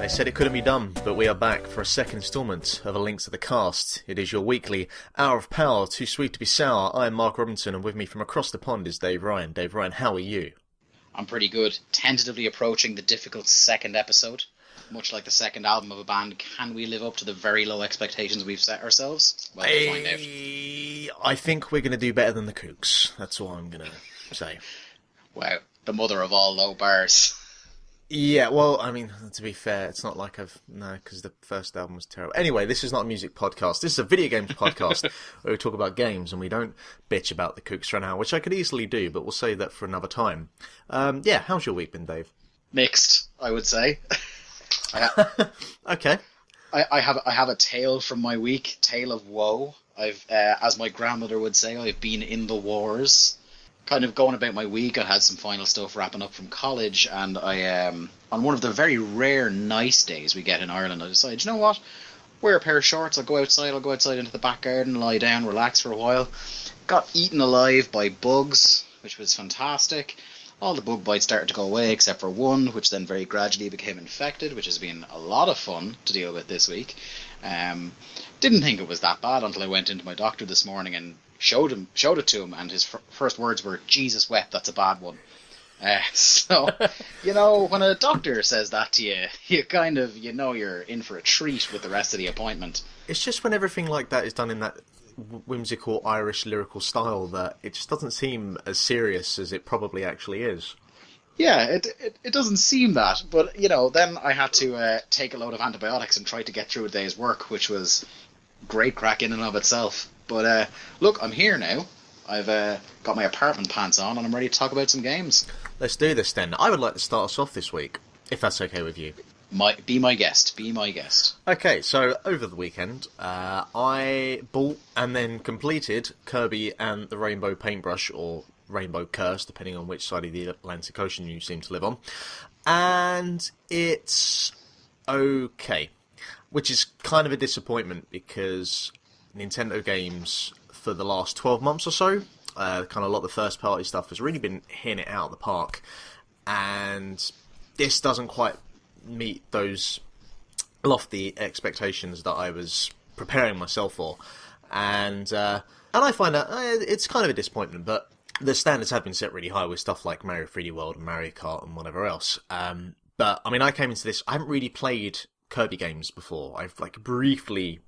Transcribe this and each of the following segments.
They said it couldn't be done, but we are back for a second instalment of A Link to the Cast. It is your weekly Hour of Power, Too Sweet to be Sour. I am Mark Robinson, and with me from across the pond is Dave Ryan. Dave Ryan, how are you? I'm pretty good. Tentatively approaching the difficult second episode. Much like the second album of a band, can we live up to the very low expectations we've set ourselves? Well, we'll find out. I think we're going to do better than the Kooks. That's all I'm going to say. Wow, the mother of all low bars. Yeah, well, I mean, to be fair, it's not like because the first album was terrible. Anyway, this is not a music podcast. This is a video games podcast where we talk about games and we don't bitch about the Kooks for an hour, which I could easily do, but we'll save that for another time. Yeah, how's your week been, Dave? Mixed, I would say. Okay. I have a tale from my week, tale of woe. I've, as my grandmother would say, I've been in the wars. Kind of going about my week, I had some final stuff wrapping up from college, and I, on one of the very rare nice days we get in Ireland, I decided, you know what, wear a pair of shorts, I'll go outside into the back garden, lie down, relax for a while. Got eaten alive by bugs, which was fantastic. All the bug bites started to go away except for one, which then very gradually became infected, which has been a lot of fun to deal with this week. Didn't think it was that bad until I went into my doctor this morning and showed it to him, and his first words were, "Jesus wept, that's a bad one." So, you know, when a doctor says that to you, you kind of, you know, you're in for a treat with the rest of the appointment. It's just when everything like that is done in that whimsical Irish lyrical style that it just doesn't seem as serious as it probably actually is. Yeah, it doesn't seem that, but, you know, then I had to take a load of antibiotics and try to get through a day's work, which was great crack in and of itself. But look, I'm here now. I've got my apartment pants on and I'm ready to talk about some games. Let's do this then. I would like to start us off this week, if that's okay with you. Be my guest. Okay, so over the weekend, I bought and then completed Kirby and the Rainbow Paintbrush, or Rainbow Curse, depending on which side of the Atlantic Ocean you seem to live on. And it's okay, which is kind of a disappointment because Nintendo games for the last 12 months or so, kind of a lot of the first party stuff has really been hitting it out of the park, and this doesn't quite meet those lofty expectations that I was preparing myself for, and I find that it's kind of a disappointment, but the standards have been set really high with stuff like Mario 3D World and Mario Kart and whatever else. But I mean, I came into this, I haven't really played Kirby games before. I've like briefly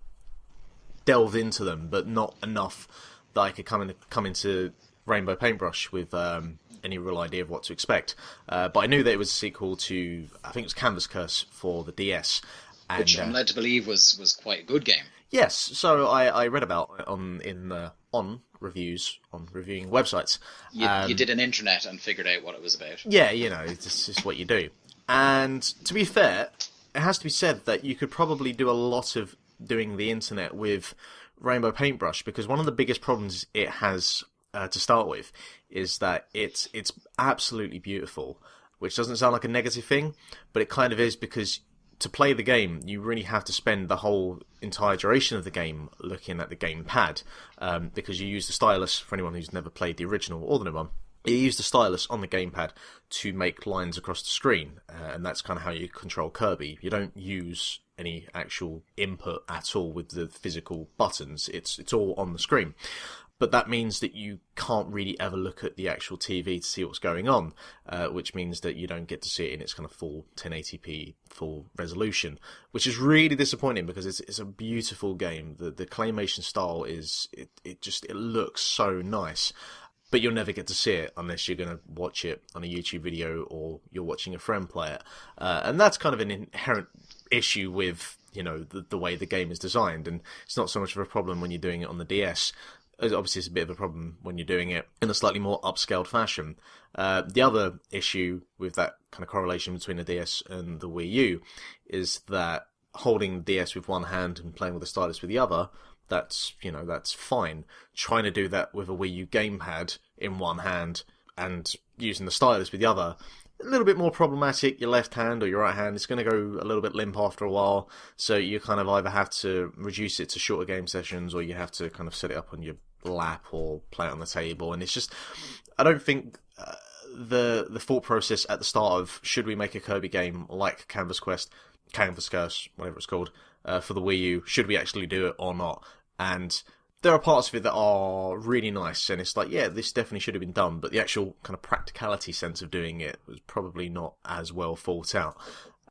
delved into them, but not enough that I could come into Rainbow Paintbrush with any real idea of what to expect. But I knew that it was a sequel to, I think it was Canvas Curse for the DS. And, which I'm led to believe was quite a good game. Yes, so I read about it on reviews, on reviewing websites. You did an intranet and figured out what it was about. Yeah, you know, it's just what you do. And to be fair, it has to be said that you could probably do a lot of doing the internet with Rainbow Paintbrush, because one of the biggest problems it has to start with is that it's absolutely beautiful, which doesn't sound like a negative thing, but it kind of is, because to play the game, you really have to spend the whole entire duration of the game looking at the gamepad, because you use the stylus, for anyone who's never played the original or the new one. You use the stylus on the gamepad to make lines across the screen, and that's kind of how you control Kirby. You don't use any actual input at all with the physical buttons. It's all on the screen. But that means that you can't really ever look at the actual TV to see what's going on, which means that you don't get to see it in its kind of full 1080p, full resolution, which is really disappointing because it's a beautiful game. The claymation style it looks so nice, but you'll never get to see it unless you're going to watch it on a YouTube video or you're watching a friend play it. And that's kind of an inherent issue with, you know, the way the game is designed, and it's not so much of a problem when you're doing it on the DS. Obviously, it's a bit of a problem when you're doing it in a slightly more upscaled fashion. The other issue with that kind of correlation between the DS and the Wii U is that holding the DS with one hand and playing with the stylus with the other, that's fine. Trying to do that with a Wii U gamepad in one hand and using the stylus with the other, a little bit more problematic. Your left hand or your right hand is going to go a little bit limp after a while, so you kind of either have to reduce it to shorter game sessions or you have to kind of set it up on your lap or play it on the table. And it's just, I don't think the thought process at the start of should we make a Kirby game like Canvas Curse, whatever it's called, for the Wii U, should we actually do it or not? And there are parts of it that are really nice, and it's like, yeah, this definitely should have been done, but the actual kind of practicality sense of doing it was probably not as well thought out.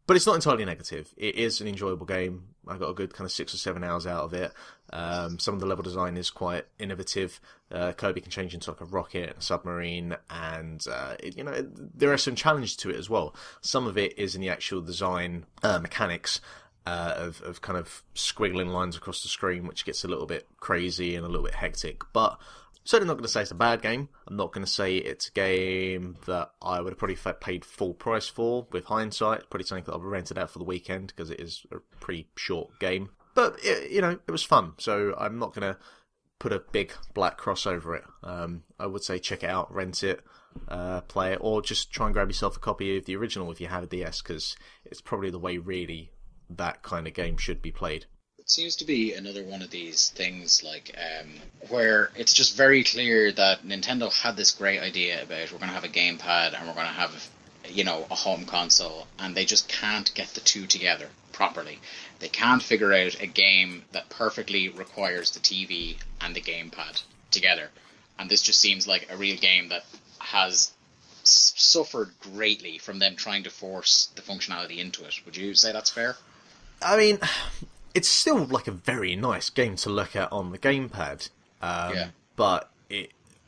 But it's not entirely negative. It is an enjoyable game. I got a good kind of 6 or 7 hours out of it. Some of the level design is quite innovative. Kirby can change into like a rocket, a submarine, and there are some challenges to it as well. Some of it is in the actual design mechanics of kind of squiggling lines across the screen, which gets a little bit crazy and a little bit hectic. But certainly not going to say it's a bad game. I'm not going to say it's a game that I would have probably paid full price for with hindsight. Probably something that I've rented out for the weekend because it is a pretty short game. But, it was fun. So I'm not going to put a big black cross over it. I would say check it out, rent it, play it, or just try and grab yourself a copy of the original if you have a DS, because it's probably the way really that kind of game should be played. It seems to be another one of these things where it's just very clear that Nintendo had this great idea about we're going to have a gamepad and we're going to have a home console, and they just can't get the two together properly. They can't figure out a game that perfectly requires the TV and the gamepad together, and this just seems like a real game that has suffered greatly from them trying to force the functionality into it. Would you say that's fair? I mean, it's still like a very nice game to look at on the gamepad, but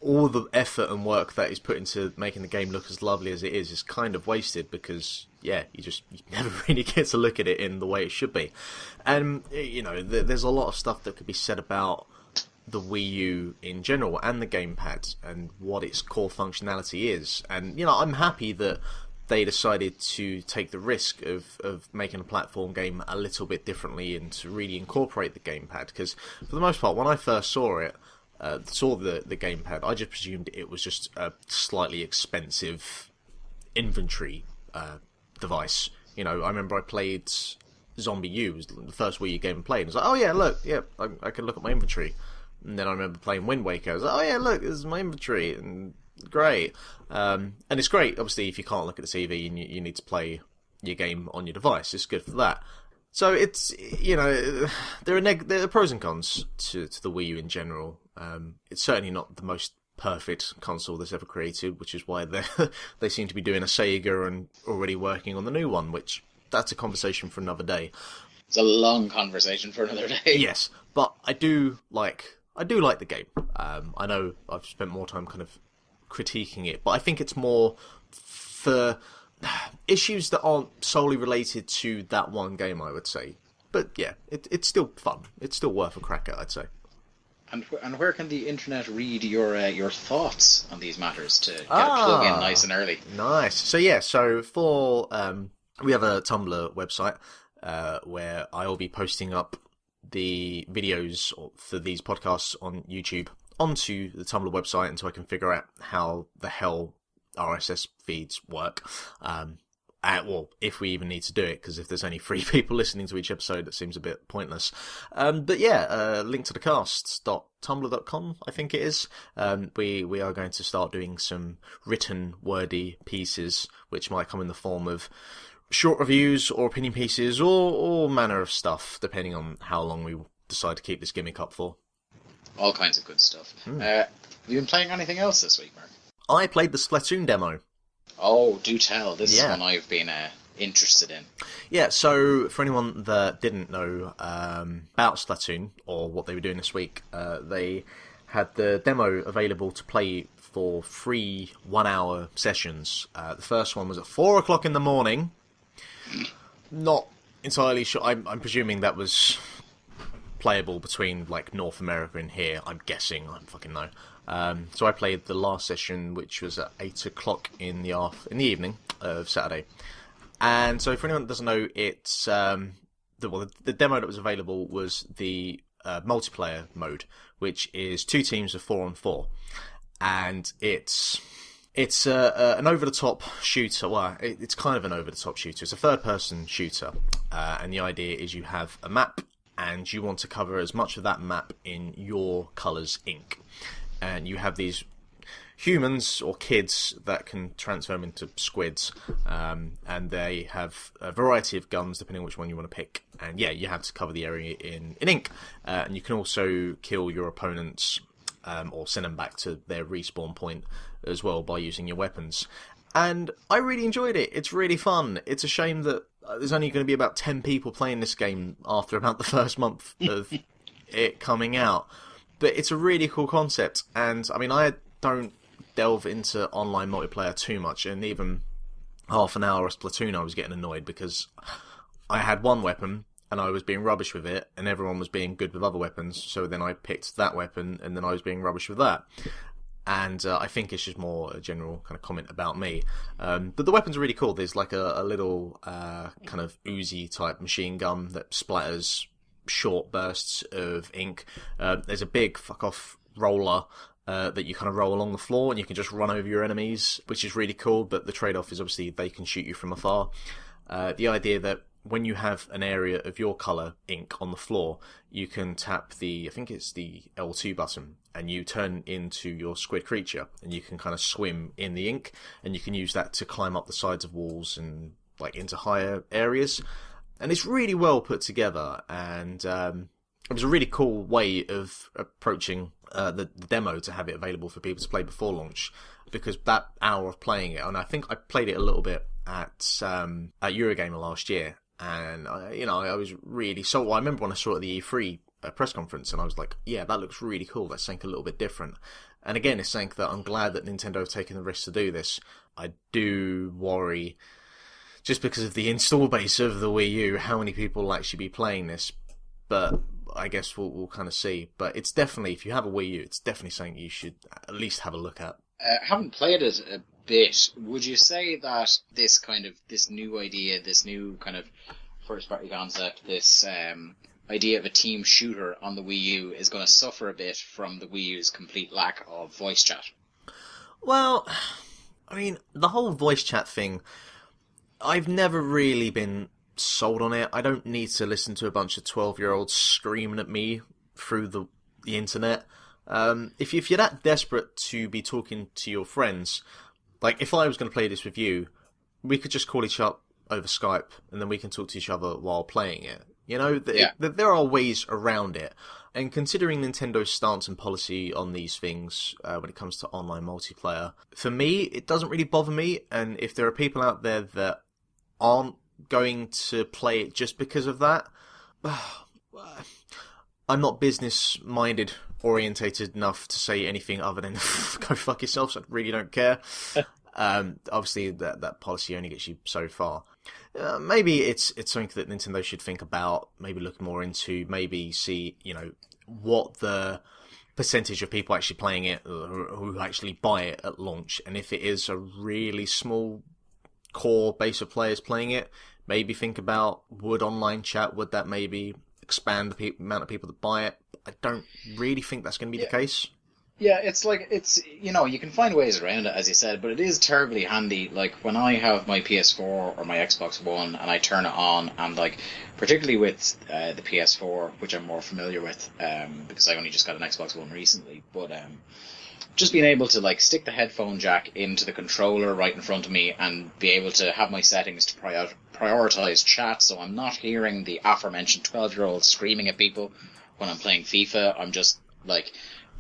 all the effort and work that is put into making the game look as lovely as it is kind of wasted because, you never really get to look at it in the way it should be. And, there's a lot of stuff that could be said about the Wii U in general and the gamepad and what its core functionality is. And, I'm happy that they decided to take the risk of making a platform game a little bit differently and to really incorporate the gamepad, because for the most part, when I first saw the gamepad, I just presumed it was just a slightly expensive inventory device. I remember I played Zombie U, it was the first Wii U game I played. I was like, oh yeah, look, I can look at my inventory. And then I remember playing Wind Waker. I was like, oh yeah, look, this is my inventory, and great. And it's great, obviously, if you can't look at the TV and you need to play your game on your device. It's good for that. So it's, there are pros and cons to the Wii U in general. It's certainly not the most perfect console that's ever created, which is why they seem to be doing a Sega and already working on the new one, which that's a conversation for another day. It's a long conversation for another day. Yes, but I do like the game. I know I've spent more time kind of critiquing it, but I think it's more for issues that aren't solely related to that one game, I would say. But yeah, it's still fun. It's still worth a crack at, I'd say. And where can the internet read your thoughts on these matters to get a plug in nice and early? Nice. So for we have a Tumblr website where I'll be posting up the videos for these podcasts on YouTube onto the Tumblr website until I can figure out how the hell RSS feeds work. Well, if we even need to do it, because if there's only 3 people listening to each episode, that seems a bit pointless. But yeah, link to the casts.tumblr.com, I think it is. We are going to start doing some written, wordy pieces, which might come in the form of short reviews or opinion pieces or all manner of stuff, depending on how long we decide to keep this gimmick up for. All kinds of good stuff. Have you been playing anything else this week, Mark? I played the Splatoon demo. Oh, do tell. This is one I've been interested in. Yeah, so for anyone that didn't know about Splatoon, or what they were doing this week, they had the demo available to play for free 1-hour sessions. The first one was at 4 o'clock in the morning. Not entirely sure. I'm presuming that was playable between like North America and here. I'm guessing. I don't fucking know. So I played the last session, which was at 8 o'clock in the evening of Saturday. And so for anyone that doesn't know, it's the demo that was available was the multiplayer mode, which is 2 teams of 4 on 4, and it's an over-the-top shooter. Well, it's kind of an over-the-top shooter. It's a third-person shooter, and the idea is you have a map, and you want to cover as much of that map in your colours ink. And you have these humans or kids that can transform into squids, and they have a variety of guns depending on which one you want to pick. And yeah, you have to cover the area in ink, and you can also kill your opponents or send them back to their respawn point as well by using your weapons. And I really enjoyed it. It's really fun. It's a shame that there's only going to be about 10 people playing this game after about the first month of it coming out. But it's a really cool concept, and I mean, I don't delve into online multiplayer too much, and even half an hour of Splatoon I was getting annoyed because I had one weapon and I was being rubbish with it, and everyone was being good with other weapons, so then I picked that weapon and then I was being rubbish with that. And I think it's just more a general kind of comment about me. But the weapons are really cool. There's like a little kind of Uzi type machine gun that splatters short bursts of ink. There's a big fuck off roller that you kind of roll along the floor, and you can just run over your enemies, which is really cool, but the trade-off is obviously they can shoot you from afar. The idea that when you have an area of your colour ink on the floor, you can tap I think it's the L2 button, and you turn into your squid creature, and you can kind of swim in the ink, and you can use that to climb up the sides of walls and like into higher areas. And it's really well put together, and it was a really cool way of approaching the demo to have it available for people to play before launch, because that hour of playing it, and I think I played it a little bit at Eurogamer last year, and I was really I remember when I saw it at the E3 press conference, and I was like, yeah, that looks really cool. That's something a little bit different. And again, it's something that I'm glad that Nintendo have taken the risk to do this. I do worry, just because of the install base of the Wii U, how many people will actually be playing this. But I guess we'll kind of see. But it's definitely, if you have a Wii U, it's definitely something you should at least have a look at. Haven't played it a bit. Would you say that this new idea, this new kind of first-party concept, this idea of a team shooter on the Wii U is going to suffer a bit from the Wii U's complete lack of voice chat? Well, I mean, the whole voice chat thing, I've never really been sold on it. I don't need to listen to a bunch of 12-year-olds screaming at me through the internet. If you're that desperate to be talking to your friends, like if I was going to play this with you, we could just call each other over Skype, and then we can talk to each other while playing it. There are ways around it. And considering Nintendo's stance and policy on these things when it comes to online multiplayer, for me, it doesn't really bother me. And if there are people out there that aren't going to play it just because of that, I'm not business-minded, orientated enough to say anything other than go fuck yourselves. I really don't care. Obviously, that policy only gets you so far. Maybe it's something that Nintendo should think about, maybe look more into, maybe see, what the percentage of people actually playing it who actually buy it at launch. And if it is a really small core base of players playing it, maybe think about, would online chat, would that maybe expand the amount of people that buy it? I don't really think that's going to be the case. Yeah, you can find ways around it, as you said, but it is terribly handy. Like, when I have my PS4 or my Xbox One and I turn it on, and, like, particularly with the PS4, which I'm more familiar with, because I only just got an Xbox One recently, but just being able to, like, stick the headphone jack into the controller right in front of me and be able to have my settings to prioritize chat, so I'm not hearing the aforementioned 12-year-olds screaming at people when I'm playing FIFA. I'm just, like,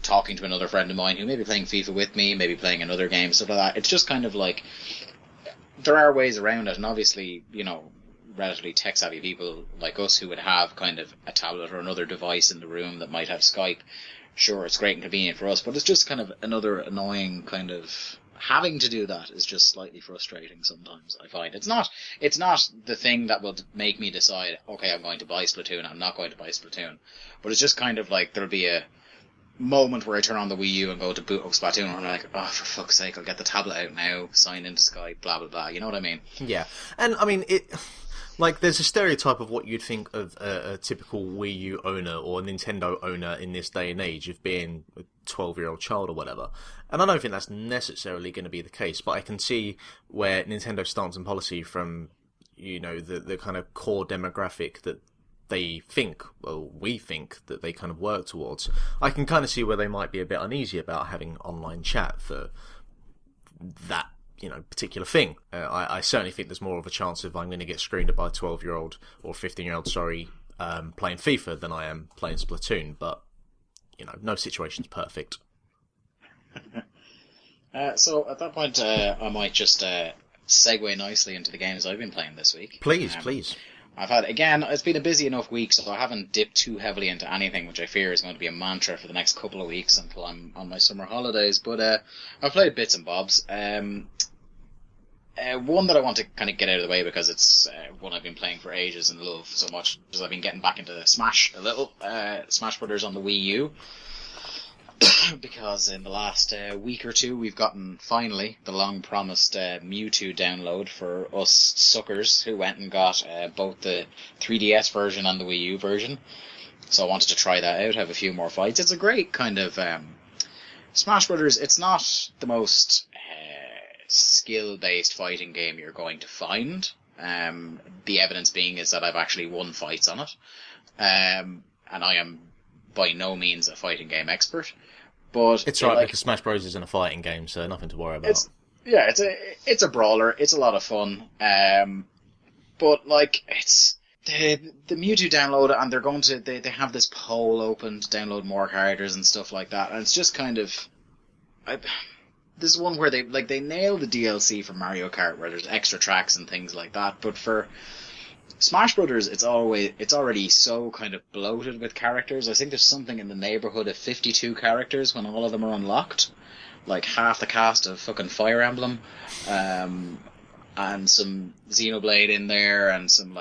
talking to another friend of mine who may be playing FIFA with me, maybe playing another game, stuff like that. It's just kind of like, there are ways around it, and obviously, relatively tech-savvy people like us who would have kind of a tablet or another device in the room that might have Skype, sure, it's great and convenient for us, but it's just kind of another annoying kind of, having to do that is just slightly frustrating sometimes, I find. It's not the thing that will make me decide, okay, I'm going to buy Splatoon, I'm not going to buy Splatoon, but it's just kind of like, there'll be a moment where I turn on the Wii U and go to boot up Splatoon, and I'm like, oh, for fuck's sake, I'll get the tablet out now, sign into Skype, blah blah blah. You know what I mean? Yeah, and I mean it. Like, there's a stereotype of what you'd think of a typical Wii U owner or a Nintendo owner in this day and age of being a 12-year-old child or whatever. And I don't think that's necessarily going to be the case, but I can see where Nintendo's stance and policy from, the kind of core demographic that they think, well, we think that they kind of work towards, I can kind of see where they might be a bit uneasy about having online chat for that, particular thing. I certainly think there's more of a chance of I'm going to get screened by a 12-year-old or 15-year-old, playing FIFA than I am playing Splatoon, but, no situation's perfect. So at that point, I might just segue nicely into the games I've been playing this week. Please. I've had, again, it's been a busy enough week, so I haven't dipped too heavily into anything, which I fear is going to be a mantra for the next couple of weeks until I'm on my summer holidays. But I've played bits and bobs. One that I want to kind of get out of the way because it's one I've been playing for ages and love so much, is I've been getting back into Smash a little. Smash Brothers on the Wii U. Because in the last week or two we've gotten, finally, the long-promised Mewtwo download for us suckers who went and got both the 3DS version and the Wii U version. So I wanted to try that out, have a few more fights. It's a great kind of... Smash Brothers, it's not the most skill-based fighting game you're going to find. The evidence being is that I've actually won fights on it. And I am by no means a fighting game expert. But it's right, because Smash Bros isn't a fighting game, so nothing to worry about. It's a brawler. It's a lot of fun. But it's the Mewtwo download, and they're going to they have this poll open to download more characters and stuff like that, and it's just kind of this is one where they nail the DLC for Mario Kart, where there's extra tracks and things like that. But for Smash Brothers, it's already so kind of bloated with characters. I think there's something in the neighborhood of 52 characters when all of them are unlocked. Like half the cast of fucking Fire Emblem, and some Xenoblade in there, and some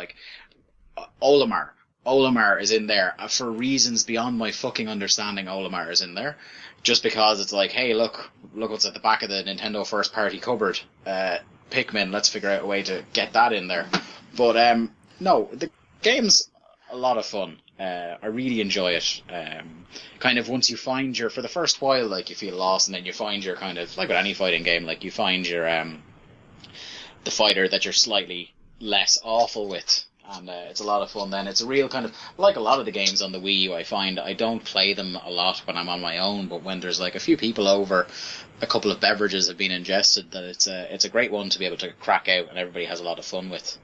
Olimar. Olimar is in there for reasons beyond my fucking understanding. Olimar is in there just because it's like, hey, look what's at the back of the Nintendo first party cupboard. Pikmin. Let's figure out a way to get that in there. But no, the game's a lot of fun. I really enjoy it. Kind of once you find for the first while, you feel lost, and then you find your kind of, like with any fighting game, you find your, the fighter that you're slightly less awful with. And it's a lot of fun then. It's a real kind of, like a lot of the games on the Wii U, I find I don't play them a lot when I'm on my own, but when there's a few people over, a couple of beverages have been ingested, that it's a great one to be able to crack out, and everybody has a lot of fun with.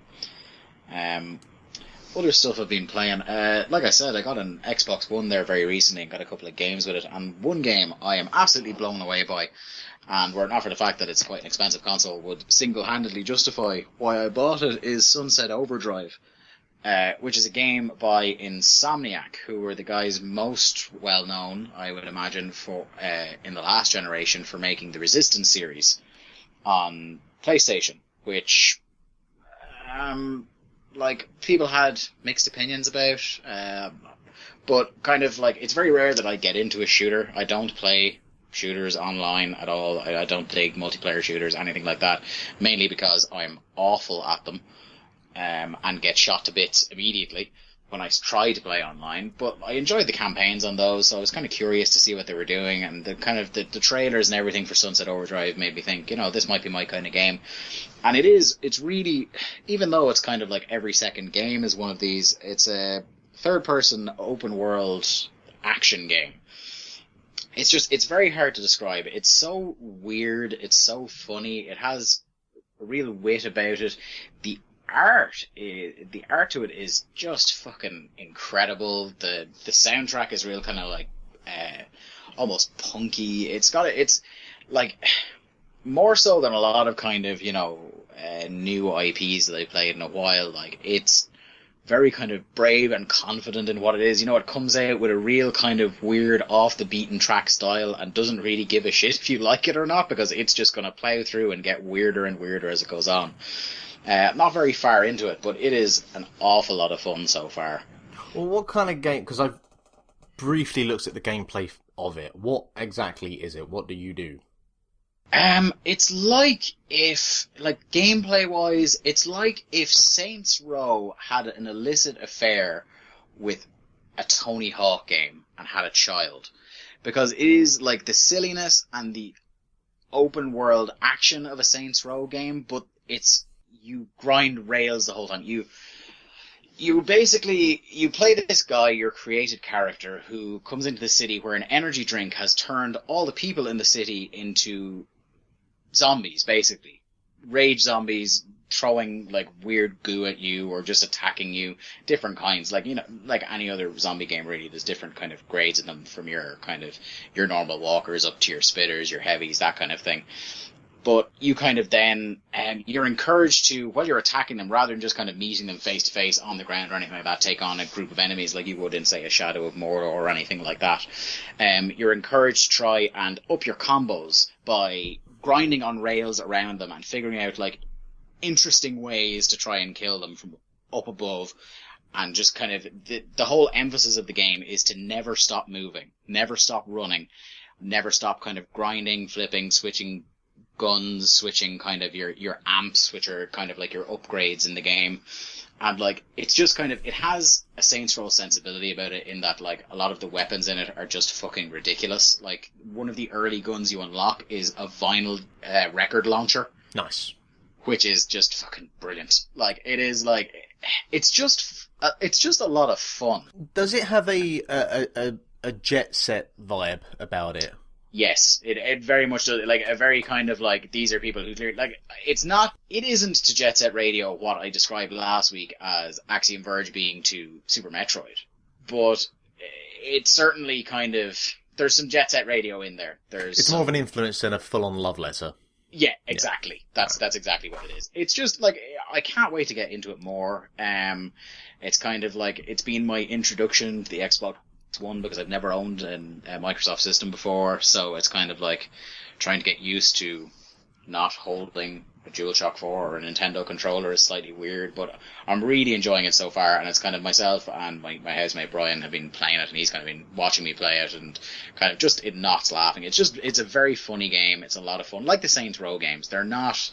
Other stuff I've been playing, like I said, I got an Xbox One there very recently and got a couple of games with it, and one game I am absolutely blown away by, and were it not for the fact that it's quite an expensive console, would single-handedly justify why I bought it, is Sunset Overdrive, which is a game by Insomniac, who were the guys most well-known, I would imagine, for in the last generation for making the Resistance series on PlayStation, which... people had mixed opinions about, but kind of it's very rare that I get into a shooter. I don't play shooters online at all. I don't dig multiplayer shooters, anything like that, mainly because I'm awful at them, and get shot to bits immediately when I try to play online. But I enjoyed the campaigns on those, so I was kind of curious to see what they were doing, and the kind of the trailers and everything for Sunset Overdrive made me think, this might be my kind of game. And it's really, even though it's kind of every second game is one of these, it's a third-person open-world action game. It's very hard to describe. It's so weird, it's so funny, it has a real wit about it. The art to it is just fucking incredible. The soundtrack is real kind of almost punky. It's more so than a lot of kind of new IPs that I played in a while. It's very kind of brave and confident in what it is. It comes out with a real kind of weird off the beaten track style and doesn't really give a shit if you like it or not, because it's just going to plow through and get weirder and weirder as it goes on. Not very far into it, but it is an awful lot of fun so far. Well, what kind of game... Because I've briefly looked at the gameplay of it. What exactly is it? What do you do? It's gameplay-wise, it's like if Saints Row had an illicit affair with a Tony Hawk game and had a child. Because it is the silliness and the open-world action of a Saints Row game, but you grind rails the whole time. You basically, you play this guy, your created character, who comes into the city where an energy drink has turned all the people in the city into zombies, basically. Rage zombies, throwing, like, weird goo at you, or just attacking you. Different kinds, like, you know, like any other zombie game, really. There's different kind of grades in them, from your kind of, your normal walkers up to your spitters, your heavies, that kind of thing. But you kind of then, you're encouraged to, while you're attacking them, rather than just kind of meeting them face to face on the ground or anything like that, take on a group of enemies like you would in, say, a Shadow of Mordor or anything like that. You're encouraged to try and up your combos by grinding on rails around them and figuring out, like, interesting ways to try and kill them from up above. And just kind of, the whole emphasis of the game is to never stop moving, never stop running, never stop kind of grinding, flipping, switching guns, switching kind of your amps, which are kind of like your upgrades in the game. And like, it's just kind of, it has a Saints Row sensibility about it, in that like a lot of the weapons in it are just fucking ridiculous. Like, one of the early guns you unlock is a vinyl record launcher. Nice. Which is just fucking brilliant. Like, it is like, it's just a lot of fun. Does it have a Jet Set vibe about it? Yes, it very much does. Like, a very kind of like, these are people who clearly, like, it isn't to Jet Set Radio what I described last week as Axiom Verge being to Super Metroid, but it's certainly kind of, there's some Jet Set Radio in there. It's more of an influence than a full-on love letter. Yeah, exactly. Yeah. That's exactly what it is. It's just like, I can't wait to get into it more. It's kind of like, it's been my introduction to the Xbox One, because I've never owned a Microsoft system before, so it's kind of like trying to get used to not holding a DualShock 4 or a Nintendo controller is slightly weird, but I'm really enjoying it so far. And it's kind of, myself and my housemate Brian have been playing it, and he's kind of been watching me play it and kind of just in knots laughing. It's a very funny game. It's a lot of fun, like the Saints Row games. They're not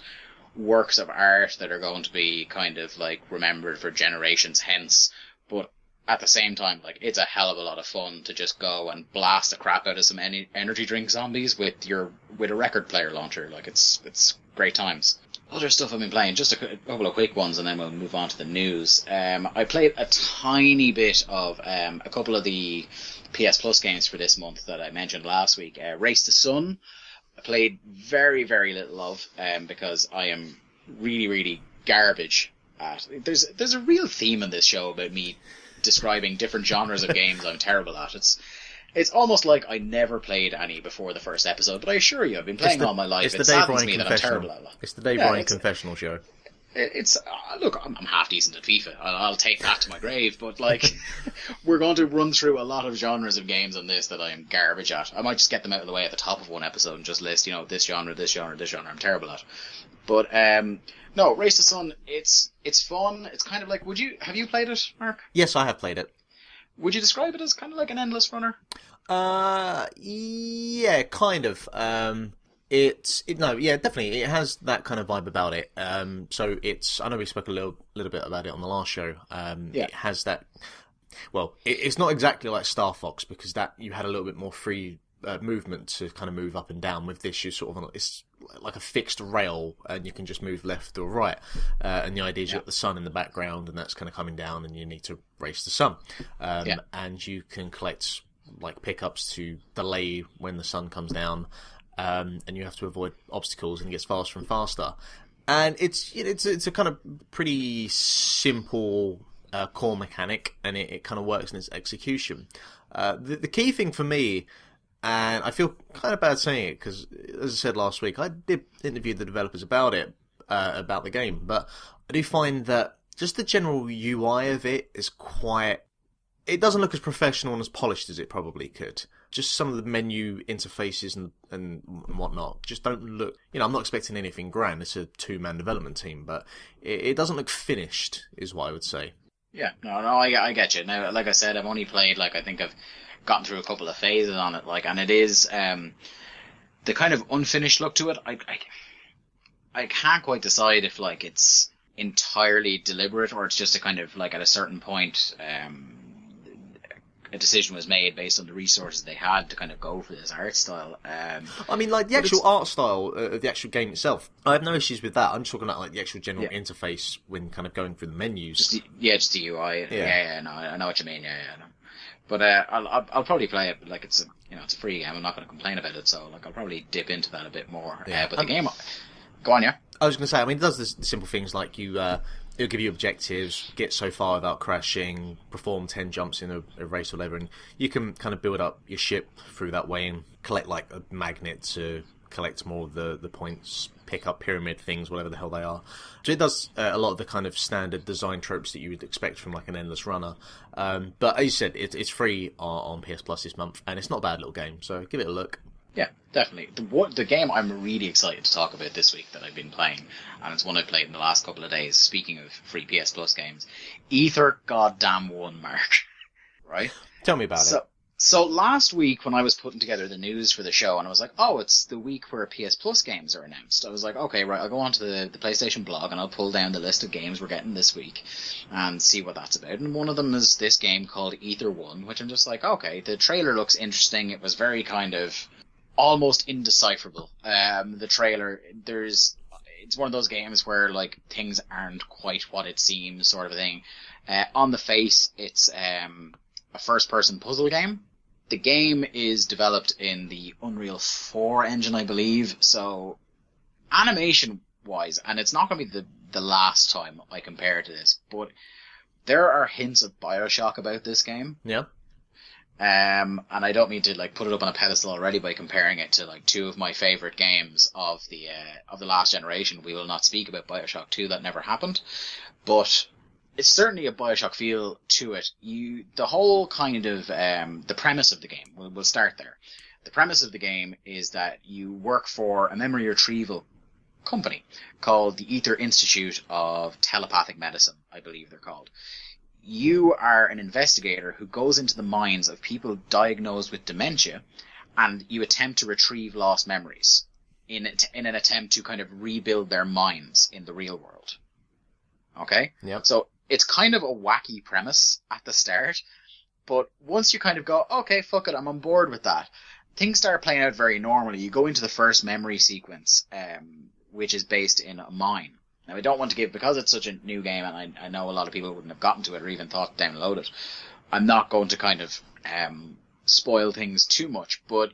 works of art that are going to be kind of like remembered for generations hence, but at the same time, like, it's a hell of a lot of fun to just go and blast the crap out of some energy drink zombies with a record player launcher. Like, it's great times. Other stuff I've been playing, just a couple of quick ones, and then we'll move on to the news. I played a tiny bit of a couple of the PS Plus games for this month that I mentioned last week. Race to Sun, I played very, very little of, because I am really, really garbage at. There's a real theme in this show about me describing different genres of games I'm terrible at. It's almost like I never played any before the first episode, but I assure you, I've been playing all my life. It saddens me that I'm terrible at it. It's the Dave Ryan confessional show. It's look, I'm half decent at FIFA. I'll take that to my grave, but like, we're going to run through a lot of genres of games on this that I am garbage at. I might just get them out of the way at the top of one episode and just list, this genre, this genre, this genre I'm terrible at. But no, Race to Sun, it's fun. It's kind of like, have you played it, Mark? Yes, I have played it. Would you describe it as kind of like an endless runner? Yeah, kind of. Definitely. It has that kind of vibe about it. So I know we spoke a little bit about it on the last show. It has that. Well, it's not exactly like Star Fox, because that you had a little bit more free movement to kind of move up and down. With this, you sort of, it's like a fixed rail, and you can just move left or right. And the idea is you've got the sun in the background, and that's kind of coming down, and you need to race the sun. And you can collect like pickups to delay when the sun comes down, and you have to avoid obstacles, and it gets faster and faster. And it's a kind of pretty simple core mechanic, and it kind of works in its execution. The key thing for me. And I feel kind of bad saying it, because, as I said last week, I did interview the developers about it, about the game, but I do find that just the general UI of it is it doesn't look as professional and as polished as it probably could. Just some of the menu interfaces and whatnot just don't look, I'm not expecting anything grand. It's a 2-man development team, but it doesn't look finished, is what I would say. Yeah, no, I get you. Now, like I said, I've only played, I think I've gotten through a couple of phases on it, and it is the kind of unfinished look to it. I can't quite decide if it's entirely deliberate, or it's just a kind of at a certain point a decision was made based on the resources they had to kind of go for this art style. I mean, like, the actual art style of the actual game itself, I have no issues with that. I'm just talking about, like, the actual general interface when kind of going through the menus. Just the UI. Yeah, no, I know what you mean. Yeah, no. But I'll probably play it. Like, it's a free game. I'm not going to complain about it. So, like, I'll probably dip into that a bit more. Yeah. But the game, go on, yeah. I was going to say, I mean, it does the simple things like it'll give you objectives, get so far without crashing, perform 10 jumps in a race or whatever, and you can kind of build up your ship through that way and collect, like, a magnet to collect more of the points, pick up pyramid things, whatever the hell they are. So it does a lot of the kind of standard design tropes that you would expect from, like, an endless runner. But as you said, it's free on PS Plus this month, and it's not a bad little game, so give it a look. Yeah, definitely. The game I'm really excited to talk about this week that I've been playing, and it's one I played in the last couple of days, speaking of free PS Plus games, Ether Goddamn 1, Mark. Right? Tell me about it. So last week when I was putting together the news for the show, and I was like, oh, it's the week where PS Plus games are announced. I was like, okay, right, I'll go onto the PlayStation blog and I'll pull down the list of games we're getting this week and see what that's about. And one of them is this game called Ether 1, which I'm just like, okay, the trailer looks interesting. It was very kind of almost indecipherable. The trailer, it's one of those games where, like, things aren't quite what it seems, sort of a thing. On the face, it's a first-person puzzle game. The game is developed in the Unreal 4 engine, I believe, so animation-wise, and it's not going to be the last time I compare to this, but there are hints of BioShock about this game. Yeah. And I don't mean to, like, put it up on a pedestal already by comparing it to, like, two of my favorite games of the last generation. We will not speak about BioShock 2, that never happened, but it's certainly a BioShock feel to it. The whole kind of the premise of the game, we'll start there. The premise of the game is that you work for a memory retrieval company called the Ether Institute of Telepathic Medicine, I believe they're called. You are an investigator who goes into the minds of people diagnosed with dementia, and you attempt to retrieve lost memories in an attempt to kind of rebuild their minds in the real world. Okay? Yep. So it's kind of a wacky premise at the start, but once you kind of go, okay, fuck it, I'm on board with that, things start playing out very normally. You go into the first memory sequence, which is based in a mine. Now, I don't want to give, because it's such a new game, and I know a lot of people wouldn't have gotten to it or even thought to download it, I'm not going to kind of spoil things too much, but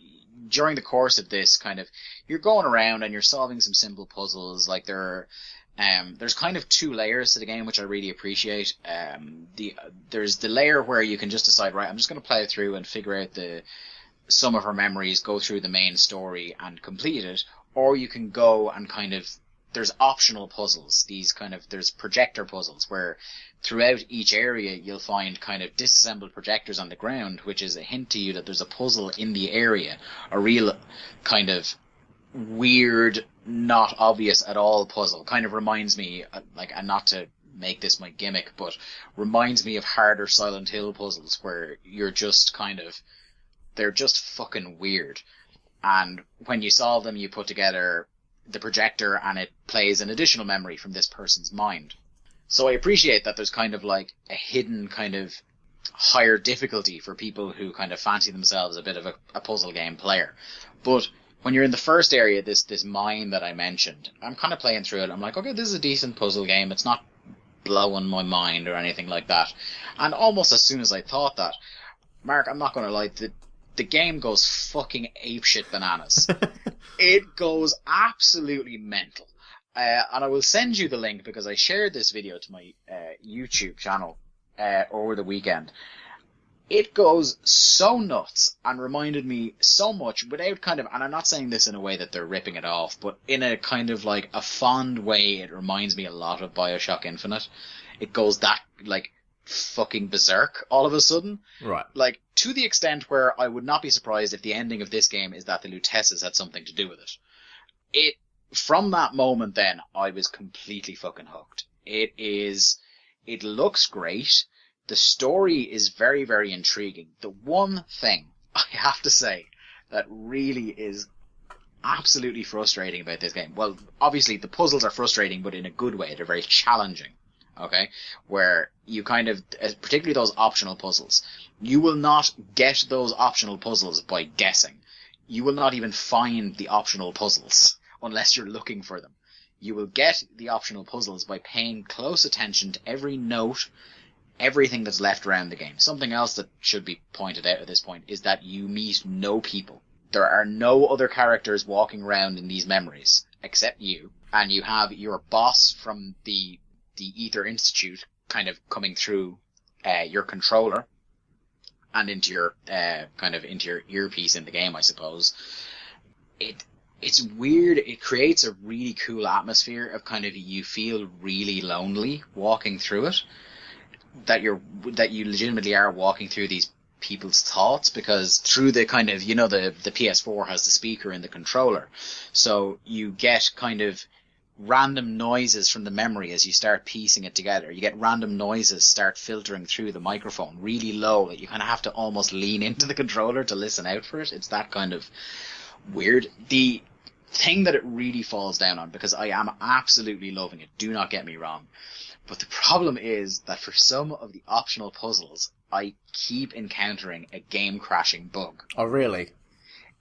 during the course of this, kind of, you're going around and you're solving some simple puzzles. Like, there's kind of two layers to the game, which I really appreciate. There's the layer where you can just decide, right, I'm just going to play through and figure out some of her memories, go through the main story and complete it, or you can go and kind of, there's optional puzzles, there's projector puzzles, where throughout each area you'll find kind of disassembled projectors on the ground, which is a hint to you that there's a puzzle in the area, a real kind of weird, not obvious at all puzzle. Kind of reminds me, like, and not to make this my gimmick, but reminds me of harder Silent Hill puzzles, where you're just kind of, they're just fucking weird. And when you solve them, you put together the projector and it plays an additional memory from this person's mind. So I appreciate that there's kind of like a hidden kind of higher difficulty for people who kind of fancy themselves a bit of a puzzle game player. But when you're in the first area, this mine that I mentioned, I'm kind of playing through it. I'm like, okay, this is a decent puzzle game. It's not blowing my mind or anything like that. And almost as soon as I thought that, Mark, I'm not going to lie, the game goes fucking apeshit bananas. It goes absolutely mental. And I will send you the link because I shared this video to my YouTube channel over the weekend. It goes so nuts and reminded me so much without kind of, and I'm not saying this in a way that they're ripping it off, but in a kind of like a fond way, it reminds me a lot of BioShock Infinite. It goes that, like, fucking berserk all of a sudden. Right. Like, to the extent where I would not be surprised if the ending of this game is that the Lutesses had something to do with it. From that moment then, I was completely fucking hooked. It looks great. The story is very, very intriguing. The one thing I have to say that really is absolutely frustrating about this game, well, obviously the puzzles are frustrating, but in a good way. They're very challenging. Okay? Where you kind of, particularly those optional puzzles, you will not get those optional puzzles by guessing. You will not even find the optional puzzles unless you're looking for them. You will get the optional puzzles by paying close attention to every note, everything that's left around the game. Something else that should be pointed out at this point is that you meet no people. There are no other characters walking around in these memories except you, and you have your boss from the Ether Institute kind of coming through your controller and into your into your earpiece in the game, I suppose. It's weird. It creates a really cool atmosphere of kind of, you feel really lonely walking through it. That you legitimately are walking through these people's thoughts, because through the kind of, the PS4 has the speaker in the controller. So you get kind of random noises from the memory as you start piecing it together. You get random noises start filtering through the microphone really low that you kind of have to almost lean into the controller to listen out for it. It's that kind of weird. The thing that it really falls down on, because I am absolutely loving it, do not get me wrong, but the problem is that for some of the optional puzzles, I keep encountering a game-crashing bug. Oh, really?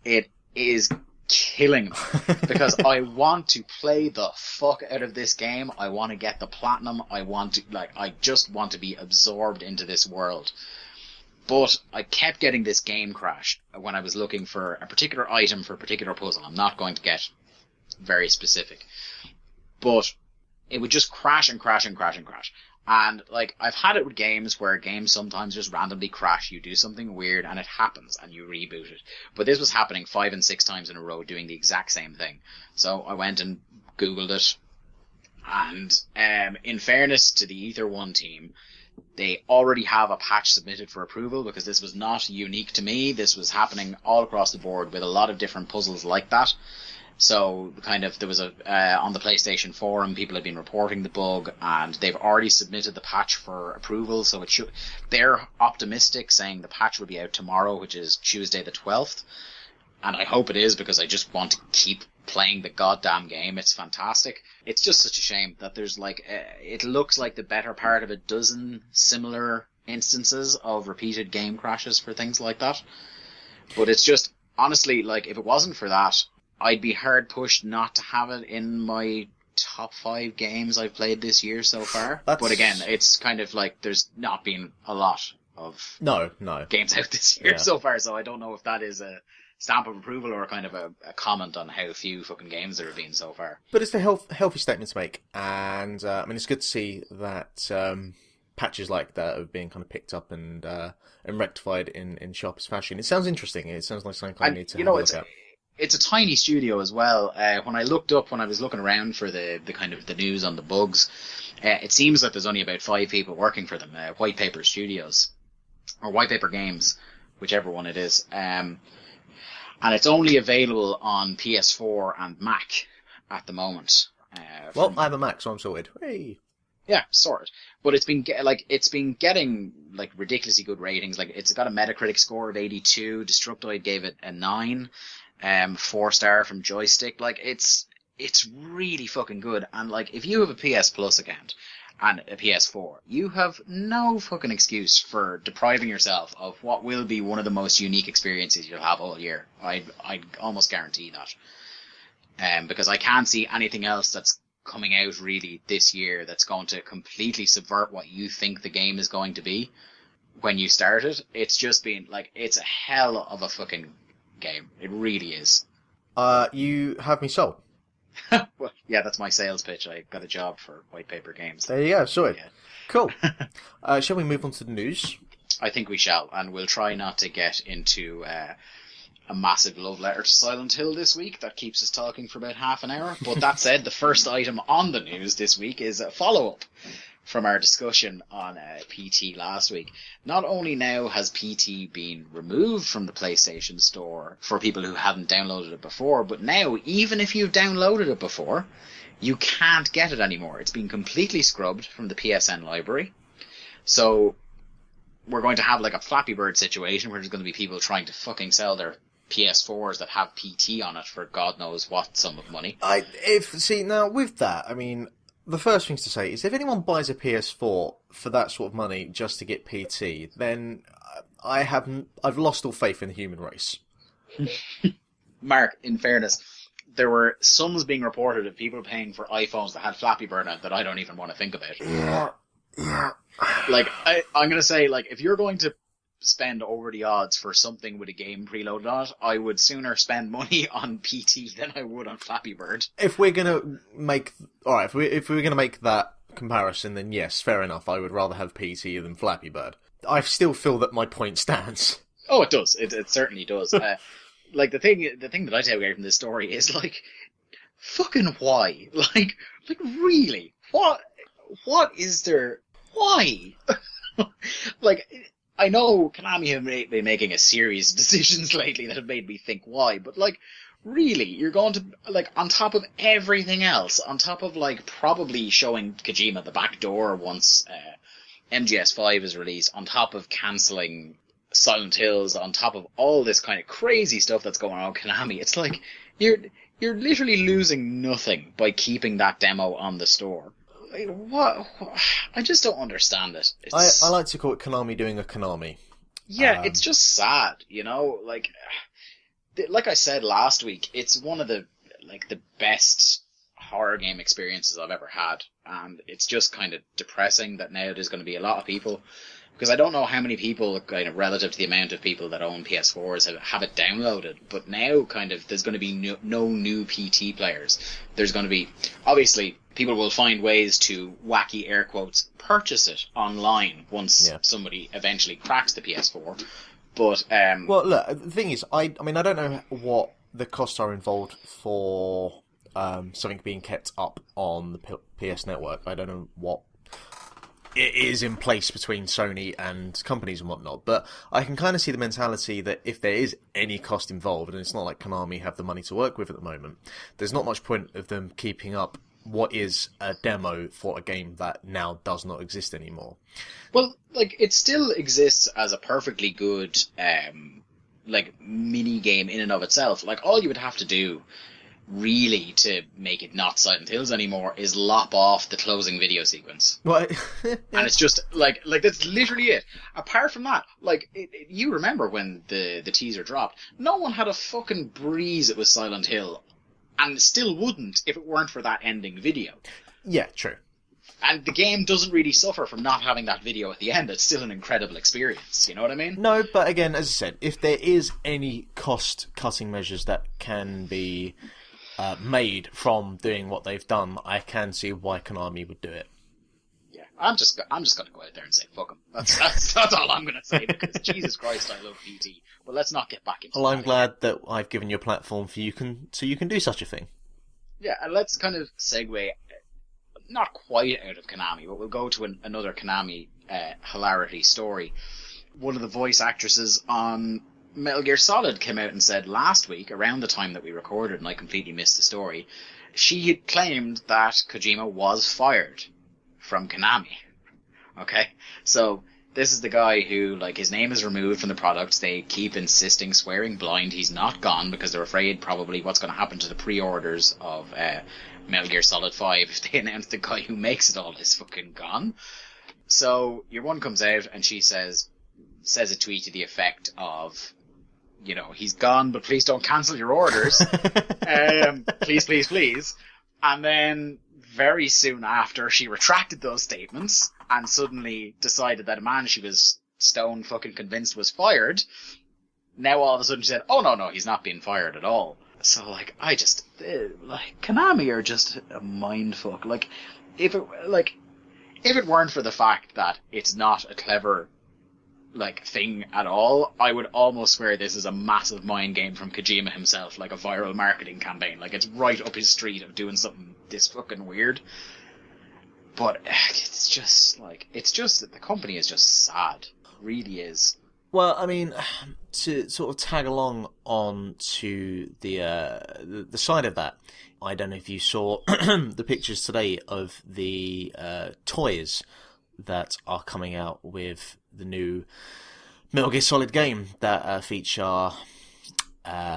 It is killing me, because I want to play the fuck out of this game. I want to get the platinum. I just want to be absorbed into this world. But I kept getting this game crash when I was looking for a particular item for a particular puzzle. I'm not going to get very specific. But it would just crash and crash and crash and crash. And, I've had it with games where games sometimes just randomly crash. You do something weird and it happens and you reboot it. But this was happening 5 and 6 times in a row doing the exact same thing. So I went and Googled it. And in fairness to the Ether 1 team, they already have a patch submitted for approval, because this was not unique to me. This was happening all across the board with a lot of different puzzles like that. So there was on the PlayStation forum, people had been reporting the bug, and they've already submitted the patch for approval. So they're optimistic, saying the patch will be out tomorrow, which is Tuesday the 12th. And I hope it is, because I just want to keep playing the goddamn game. It's fantastic. It's just such a shame that there's it looks like the better part of a dozen similar instances of repeated game crashes for things like that. But it's just, honestly, if it wasn't for that, I'd be hard pushed not to have it in my top 5 games I've played this year so far. But again, it's kind of there's not been a lot of games out this year so far, so I don't know if that is a stamp of approval or kind of a comment on how few fucking games there have been so far. But it's a healthy statement to make, and it's good to see that patches like that are being kind of picked up and rectified in sharpest fashion. It sounds interesting. It sounds like something I need to have a look at. It's a tiny studio as well. When I was looking around for the kind of the news on the bugs, it seems that there's only about 5 people working for them. White Paper Studios, or White Paper Games, whichever one it is. And it's only available on PS4 and Mac at the moment. I have a Mac, so I'm sorted. Hey. Yeah, sorted. But it's been getting ridiculously good ratings. It's got a Metacritic score of 82. Destructoid gave it a 9. 4-star from Joystick. It's really fucking good. And if you have a PS Plus account and a PS4, you have no fucking excuse for depriving yourself of what will be one of the most unique experiences you'll have all year. I'd almost guarantee that. Because I can't see anything else that's coming out really this year that's going to completely subvert what you think the game is going to be when you start it. It's just been it's a hell of a fucking game. It really is. You have me sold. Well, yeah, that's my sales pitch. I got a job for White Paper Games. There you go, sorted. Yeah. Cool. Shall we move on to the news? I think we shall, and we'll try not to get into a massive love letter to Silent Hill this week. That keeps us talking for about half an hour. But that said, the first item on the news this week is a follow-up from our discussion on PT last week. Not only now has PT been removed from the PlayStation Store for people who hadn't downloaded it before, but now, even if you've downloaded it before, you can't get it anymore. It's been completely scrubbed from the PSN library. So we're going to have a Flappy Bird situation where there's going to be people trying to fucking sell their PS4s that have PT on it for God knows what sum of money. Now with that, the first things to say is if anyone buys a PS4 for that sort of money just to get PT, then I've lost all faith in the human race. Mark, in fairness, there were sums being reported of people paying for iPhones that had Flappy Bird on it that I don't even want to think about. Yeah. Like, I'm going to say, like, if you're going to spend over the odds for something with a game preloaded on it, I would sooner spend money on PT than I would on Flappy Bird. If we're going to make... Alright, if we're going to make that comparison, then yes, fair enough. I would rather have PT than Flappy Bird. I still feel that my point stands. Oh, it does. It certainly does. Like, the thing that I take away from this story is, like, fucking why? Like really? What is there? Why? Like, I know Konami have been making a series of decisions lately that have made me think why, but, like, really, you're going to, like, on top of everything else, on top of, like, probably showing Kojima the back door once MGS5 is released, on top of cancelling Silent Hills, on top of all this kind of crazy stuff that's going on with Konami, it's like, you're literally losing nothing by keeping that demo on the store. Like, what? I just don't understand it. I like to call it Konami doing a Konami. Yeah, it's just sad, you know? Like I said last week, it's one of the best horror game experiences I've ever had, and it's just kind of depressing that now there's going to be a lot of people, because I don't know how many people, kind of relative to the amount of people that own PS4s, have it downloaded, but now kind of there's going to be no new PT players. There's going to be, obviously, people will find ways to, wacky air quotes, purchase it online once somebody eventually cracks the PS4. But well, look, the thing is, I mean, I don't know what the costs are involved for something being kept up on the PS Network. I don't know what it is in place between Sony and companies and whatnot, but I can kind of see the mentality that if there is any cost involved, and it's not like Konami have the money to work with at the moment, there's not much point of them keeping up what is a demo for a game that now does not exist anymore. Well, like, it still exists as a perfectly good like mini game in and of itself. Like, all you would have to do really to make it not Silent Hills anymore is lop off the closing video sequence. What? And it's just like that's literally it. Apart from that, like, you remember when the teaser dropped, no one had a fucking breeze it was Silent Hill, and still wouldn't if it weren't for that ending video. Yeah, true. And the game doesn't really suffer from not having that video at the end. It's still an incredible experience. You know what I mean? No, but again, as I said, if there is any cost-cutting measures that can be made from doing what they've done, I can see why Konami would do it. Yeah, I'm just going to go out there and say fuck them. That's all I'm going to say, because Jesus Christ, I love PT. But let's not get back into. Well, I'm glad that I've given you a platform so you can do such a thing. Yeah, and let's kind of segue, not quite out of Konami, but we'll go to another Konami hilarity story. One of the voice actresses on Metal Gear Solid came out and said last week, around the time that we recorded, and I completely missed the story, she had claimed that Kojima was fired from Konami. Okay? So, this is the guy who, like, his name is removed from the product. They keep insisting, swearing blind, he's not gone, because they're afraid probably what's going to happen to the pre-orders of Metal Gear Solid 5 if they announce the guy who makes it all is fucking gone. So, your one comes out and she says a tweet to the effect of, you know, he's gone, but please don't cancel your orders. Please, please, please. And then, very soon after, she retracted those statements and suddenly decided that a man she was stone fucking convinced was fired. Now all of a sudden she said, oh no, he's not being fired at all. So, like, Konami are just a mindfuck. Like, if it weren't for the fact that it's not a clever, like, thing at all, I would almost swear this is a massive mind game from Kojima himself, like a viral marketing campaign. Like, it's right up his street of doing something this fucking weird. But it's just that the company is just sad. It really is. Well, I mean, to sort of tag along on to the side of that, I don't know if you saw the pictures today of the toys that are coming out with the new Metal Gear Solid game that feature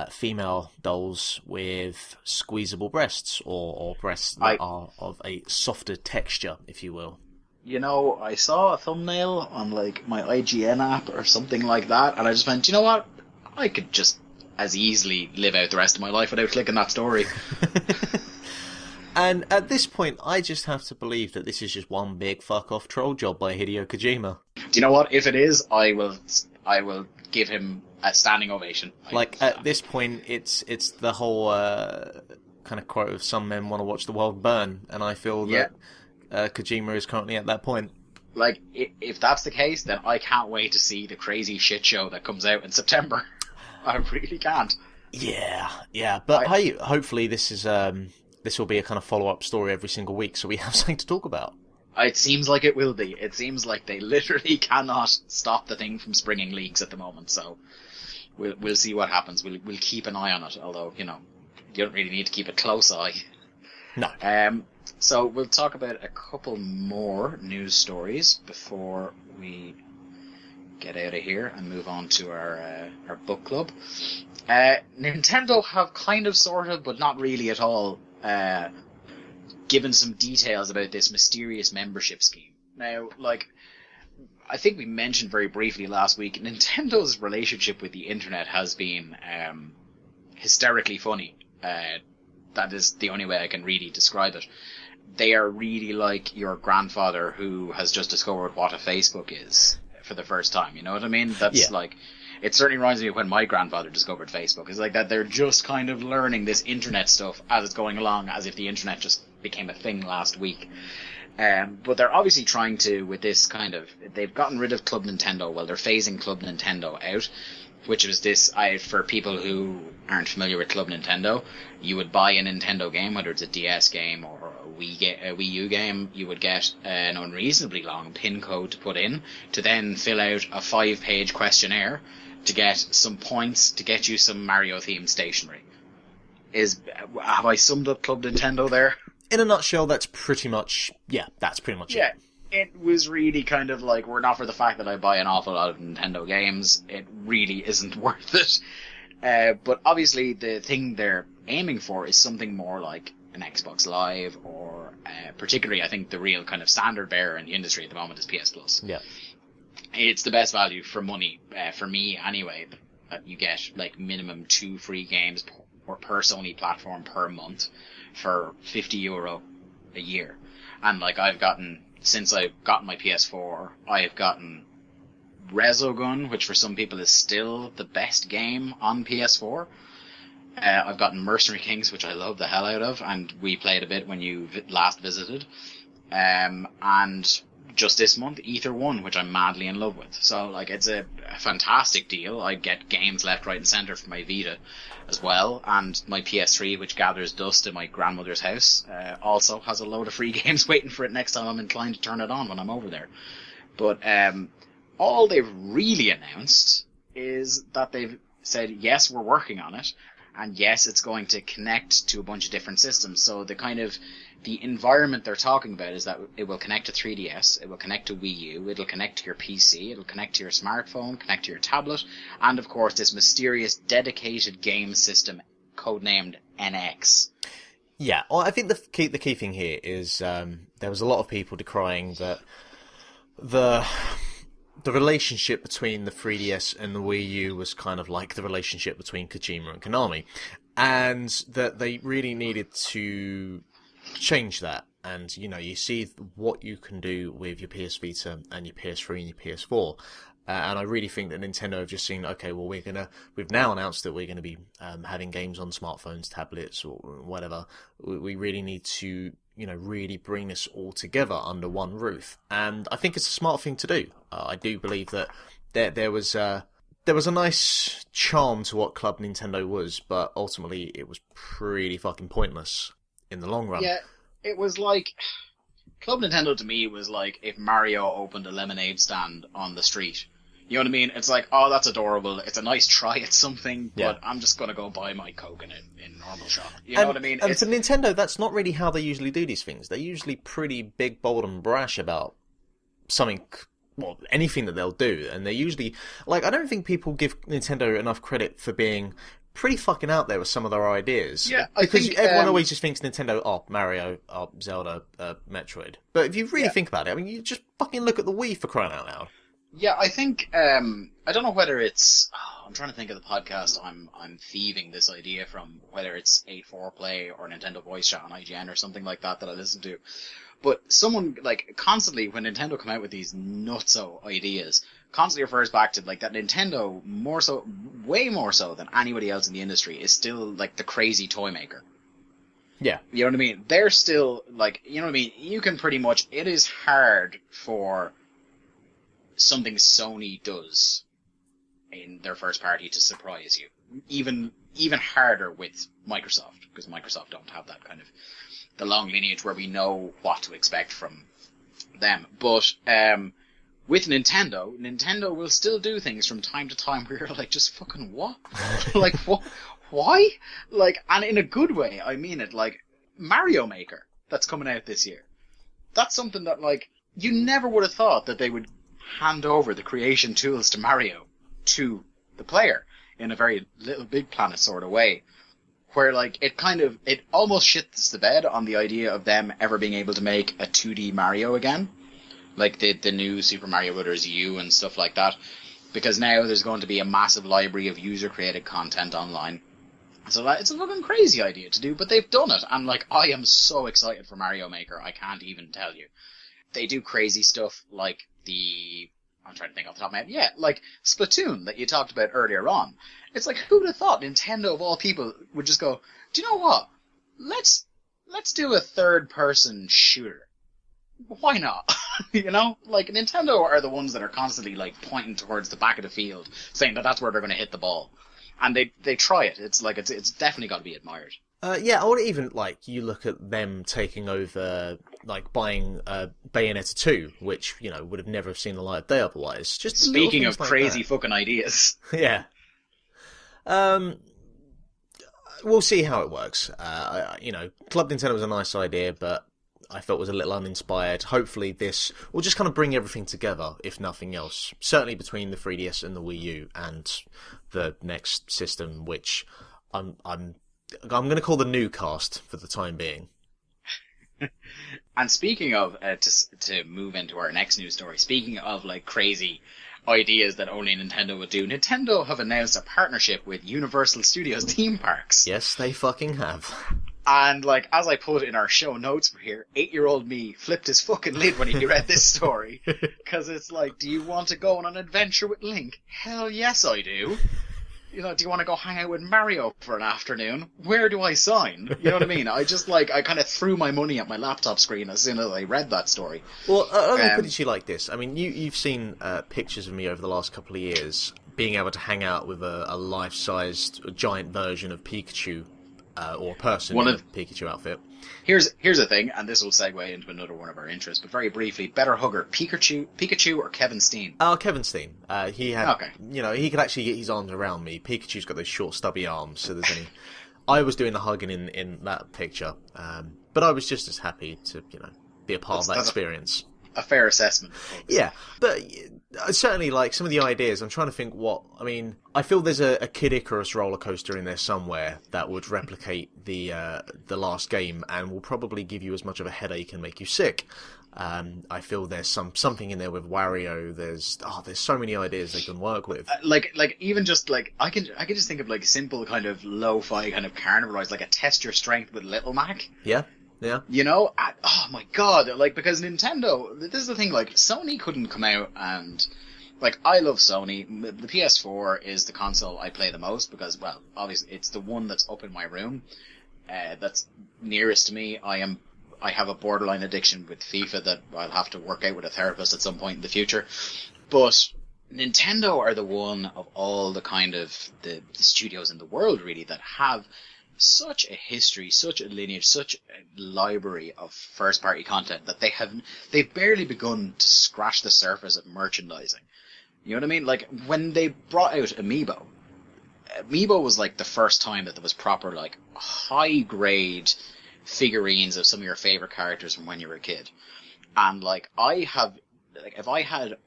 female dolls with squeezable breasts, or breasts that are of a softer texture, if you will. You know, I saw a thumbnail on like my IGN app or something like that, and I just went, you know what? I could just as easily live out the rest of my life without clicking that story. And at this point, I just have to believe that this is just one big fuck-off troll job by Hideo Kojima. Do you know what? If it is, I will give him a standing ovation. Like, at this point, it's the whole kind of quote of some men want to watch the world burn, and I feel that Kojima is currently at that point. Like, if that's the case, then I can't wait to see the crazy shit show that comes out in September. I really can't. Yeah. But hey, hopefully this is this will be a kind of follow-up story every single week, so we have something to talk about. It seems like it will be. It seems like they literally cannot stop the thing from springing leaks at the moment, so we'll see what happens. We'll keep an eye on it, although, you know, you don't really need to keep a close eye. No. So we'll talk about a couple more news stories before we get out of here and move on to our book club. Nintendo have kind of, sort of, but not really at all, given some details about this mysterious membership scheme. Now, like, I think we mentioned very briefly last week, Nintendo's relationship with the internet has been hysterically funny. That is the only way I can really describe it. They are really like your grandfather who has just discovered what a Facebook is for the first time. You know what I mean? That's like... It certainly reminds me of when my grandfather discovered Facebook. It's like that they're just kind of learning this internet stuff as it's going along, as if the internet just became a thing last week. But they're obviously trying to, with this kind of... They've gotten rid of Club Nintendo. Well, they're phasing Club Nintendo out, which was this... for people who aren't familiar with Club Nintendo, you would buy a Nintendo game, whether it's a DS game or a Wii U game, you would get an unreasonably long PIN code to put in, to then fill out a 5-page questionnaire to get some points to get you some Mario-themed stationery. Have I summed up Club Nintendo there? In a nutshell, that's pretty much it. Yeah, it was really kind of like, we're not for the fact that I buy an awful lot of Nintendo games. It really isn't worth it. But obviously the thing they're aiming for is something more like an Xbox Live, or particularly I think the real kind of standard bearer in the industry at the moment is PS Plus. Yeah. It's the best value for money, for me anyway. You get like minimum 2 free games per Sony platform per month for €50 a year. And like since I've gotten my PS4, I've gotten Resogun, which for some people is still the best game on PS4. I've gotten Mercenary Kings, which I love the hell out of, and we played a bit when you last visited. And just this month, Ether 1, which I'm madly in love with. So, like, it's a fantastic deal. I get games left, right, and centre for my Vita as well. And my PS3, which gathers dust in my grandmother's house, also has a load of free games waiting for it next time I'm inclined to turn it on when I'm over there. But all they've really announced is that they've said, yes, we're working on it. And yes, it's going to connect to a bunch of different systems. So the environment they're talking about is that it will connect to 3DS, it will connect to Wii U, it'll connect to your PC, it'll connect to your smartphone, connect to your tablet, and of course this mysterious dedicated game system codenamed NX. Yeah, well, I think the key thing here is there was a lot of people decrying that the relationship between the 3DS and the Wii U was kind of like the relationship between Kojima and Konami, and that they really needed to change that. And you know, you see what you can do with your PS Vita and your PS3 and your PS4, and I really think that Nintendo have just seen, okay, well, we've now announced that we're gonna be having games on smartphones, tablets, or whatever. We really need to, you know, really bring this all together under one roof, and I think it's a smart thing to do. I do believe that there was a nice charm to what Club Nintendo was, but ultimately it was pretty fucking pointless in the long run. Yeah, it was like... Club Nintendo to me was like if Mario opened a lemonade stand on the street. You know what I mean? It's like, oh, that's adorable. It's a nice try at something, but I'm just going to go buy my Coke in normal shop. You know what I mean? And for Nintendo, that's not really how they usually do these things. They're usually pretty big, bold, and brash about something... Well, anything that they'll do, and they're usually... Like, I don't think people give Nintendo enough credit for being pretty fucking out there with some of their ideas. Yeah, because think, everyone always just thinks Nintendo, Mario, Zelda, Metroid. But if you really think about it, I mean, you just fucking look at the Wii, for crying out loud. Yeah, I think I don't know whether it's. I'm trying to think of the podcast. I'm thieving this idea from, whether it's 8-4Play or Nintendo Voice Chat on IGN or something like that I listen to. But someone, like, constantly, when Nintendo come out with these nutso ideas, constantly refers back to, like, that Nintendo, way more so than anybody else in the industry, is still, like, the crazy toy maker. Yeah. You know what I mean? They're still, like, you know what I mean? You can pretty much, it is hard for something Sony does in their first party to surprise you. Even harder with Microsoft, because Microsoft don't have that kind of the long lineage where we know what to expect from them. But with Nintendo will still do things from time to time where you're like, just fucking what? Like, what? Why? Like, and in a good way, I mean it. Like, Mario Maker, that's coming out this year. That's something that, like, you never would have thought that they would hand over the creation tools to Mario to the player in a very Little Big Planet sort of way, where, like, it almost shits the bed on the idea of them ever being able to make a 2D Mario again, like the new Super Mario Bros. U and stuff like that, because now there's going to be a massive library of user-created content online. So it's a fucking crazy idea to do, but they've done it, and, like, I am so excited for Mario Maker, I can't even tell you. They do crazy stuff like I'm trying to think off the top of my head. Yeah, like Splatoon that you talked about earlier on. It's like, who would have thought Nintendo of all people would just go, do you know what? Let's do a third-person shooter. Why not? You know? Like, Nintendo are the ones that are constantly, like, pointing towards the back of the field, saying that that's where they're going to hit the ball. And they try it. It's like, it's definitely got to be admired. Yeah, or even, like, you look at them taking over, like, buying Bayonetta 2, which, you know, would have never seen the light of day otherwise. Just speaking of like crazy that. Fucking ideas. Yeah. We'll see how it works. You know, Club Nintendo was a nice idea, but I felt was a little uninspired. Hopefully this will just kind of bring everything together, if nothing else. Certainly between the 3DS and the Wii U and the next system, which I'm going to call the new cast for the time being. And speaking of, to move into our next news story, speaking of, like, crazy ideas that only Nintendo would do, Nintendo have announced a partnership with Universal Studios theme parks. Yes, they fucking have. And, like, as I put in our show notes for here, 8-year-old me flipped his fucking lid when he read this story. Because it's like, do you want to go on an adventure with Link? Hell yes, I do. You know, do you want to go hang out with Mario for an afternoon? Where do I sign? You know what I mean? I just, like, I kind of threw my money at my laptop screen as soon as I read that story. Well, let me put it to you like this. I mean, you've seen pictures of me over the last couple of years being able to hang out with a life-sized giant version of Pikachu, or a person in a Pikachu outfit. Here's the thing, and this will segue into another one of our interests, but very briefly, better hugger, Pikachu or Kevin Steen? Oh, Kevin Steen. He had, okay. You know, he could actually get his arms around me. Pikachu's got those short, stubby arms, so there's any... I was doing the hugging in that picture, but I was just as happy to, you know, be a part of that experience. A fair assessment. Yeah, but certainly, like, some of the ideas, I'm trying to think I mean, I feel there's a Kid Icarus roller coaster in there somewhere that would replicate the last game and will probably give you as much of a headache and make you sick. I feel there's something in there with Wario. There's so many ideas they can work with. Like even just like I can just think of like simple kind of lo-fi kind of carnivalize, like a test your strength with Little Mac. Yeah. Yeah. You know, oh my god, like, because Nintendo, this is the thing, like, Sony couldn't come out and, like, I love Sony. The PS4 is the console I play the most because, well, obviously it's the one that's up in my room, that's nearest to me. I have a borderline addiction with FIFA that I'll have to work out with a therapist at some point in the future. But Nintendo are the one of all the kind of the studios in the world, really, that have such a history, such a lineage, such a library of first-party content that they've barely begun to scratch the surface of merchandising. You know what I mean? Like, when they brought out Amiibo was like the first time that there was proper, like, high-grade figurines of some of your favorite characters from when you were a kid. And, like, if I had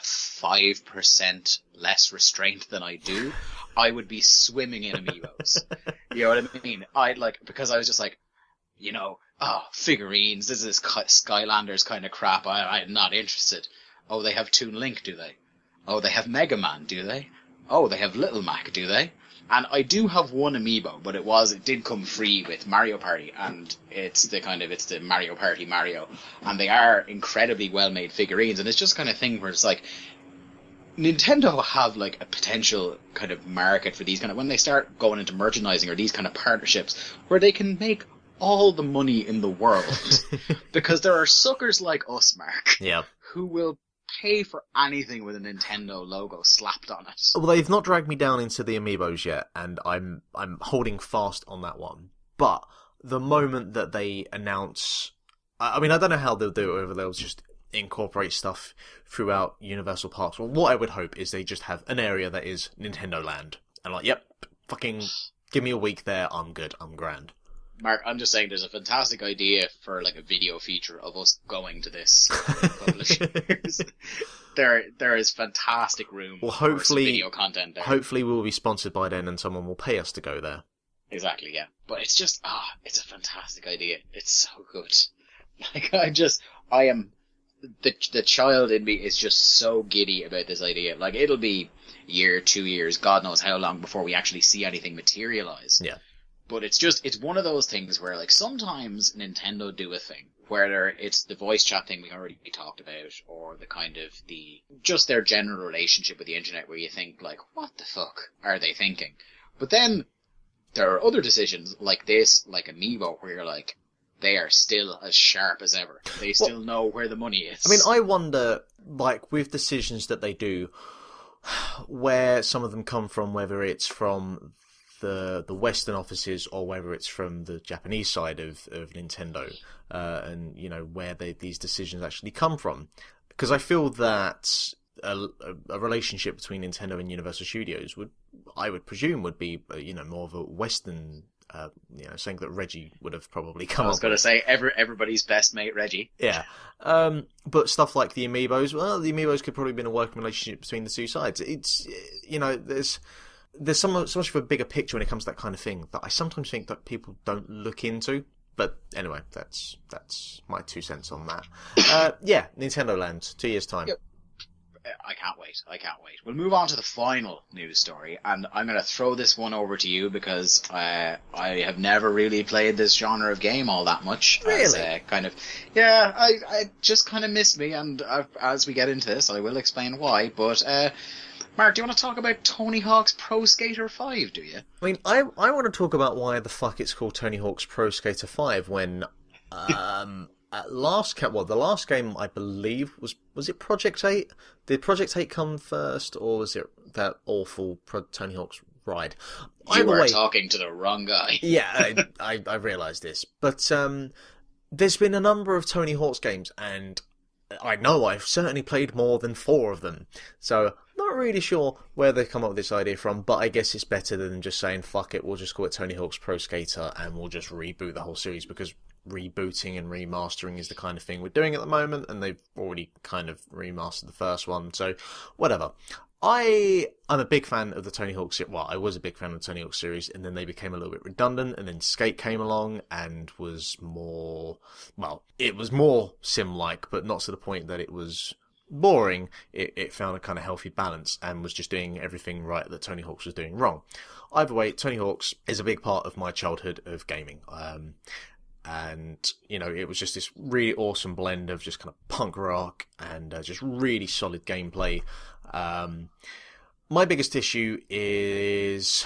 5% less restraint than I do, I would be swimming in amiibos. You know what I mean? Because I was just like, figurines, this is Skylanders kind of crap, I'm not interested. Oh, they have Toon Link, do they? Oh, they have Mega Man, do they? Oh, they have Little Mac, do they? And I do have one amiibo, but it did come free with Mario Party, and it's the Mario Party Mario, and they are incredibly well-made figurines, and it's just kind of thing where it's like, Nintendo have like a potential kind of market for these kind of, when they start going into merchandising or these kind of partnerships, where they can make all the money in the world, because there are suckers like us, Mark, who will pay for anything with a Nintendo logo slapped on it. Well, they've not dragged me down into the amiibos yet, and I'm holding fast on that one. But the moment that they announce, I mean, I don't know how they'll do it, whether they'll just incorporate stuff throughout Universal Parks. Well, what I would hope is they just have an area that is Nintendo Land, and like, yep, fucking give me a week there, I'm good, I'm grand. Mark, I'm just saying there's a fantastic idea for like a video feature of us going to this publishers. There is fantastic room for some video content there. Hopefully we'll be sponsored by then and someone will pay us to go there. Exactly, yeah. But it's just, it's a fantastic idea. It's so good. Like, the child in me is just so giddy about this idea. Like, it'll be a year, 2 years, God knows how long before we actually see anything materialize. Yeah. But it's one of those things where, like, sometimes Nintendo do a thing, whether it's the voice chat thing we already talked about, or the kind of just their general relationship with the internet, where you think, like, what the fuck are they thinking? But then there are other decisions like this, like Amiibo, where you're like, they are still as sharp as ever. They still know where the money is. I mean, I wonder, like, with decisions that they do, where some of them come from, whether it's from the Western offices or whether it's from the Japanese side of Nintendo, and where these decisions actually come from, because I feel that a relationship between Nintendo and Universal Studios I would presume would be more of a Western something that Reggie would have probably come up with. I was going to say everybody's best mate Reggie. Yeah. But stuff like the Amiibos, well, the Amiibos could probably have been a working relationship between the two sides. It's there's so much of a bigger picture when it comes to that kind of thing that I sometimes think that people don't look into. But anyway, that's my 2 cents on that. Yeah, Nintendo Land, 2 years' time. Yep. I can't wait. We'll move on to the final news story, and I'm going to throw this one over to you because I have never really played this genre of game all that much. Really? I just kind of missed me, and as we get into this, I will explain why. But Mark, do you want to talk about Tony Hawk's Pro Skater 5, do you? I mean, I want to talk about why the fuck it's called Tony Hawk's Pro Skater 5 when, the last game I believe was it Project 8? Did Project 8 come first, or was it that awful Tony Hawk's Ride? You were talking to the wrong guy. Yeah, I realised this. But there's been a number of Tony Hawk's games, and I know I've certainly played more than 4 of them. So, not really sure where they come up with this idea from, but I guess it's better than just saying, fuck it, we'll just call it Tony Hawk's Pro Skater, and we'll just reboot the whole series, because rebooting and remastering is the kind of thing we're doing at the moment, and they've already kind of remastered the first one, so whatever. I'm a big fan of the Tony Hawk series. Well, I was a big fan of the Tony Hawk series, and then they became a little bit redundant, and then Skate came along and was more, well, it was more sim-like, but not to the point that it was boring. It found a kind of healthy balance and was just doing everything right that Tony Hawk's was doing wrong. Either way, Tony Hawk's is a big part of my childhood of gaming. And, it was just this really awesome blend of just kind of punk rock and just really solid gameplay. My biggest issue is,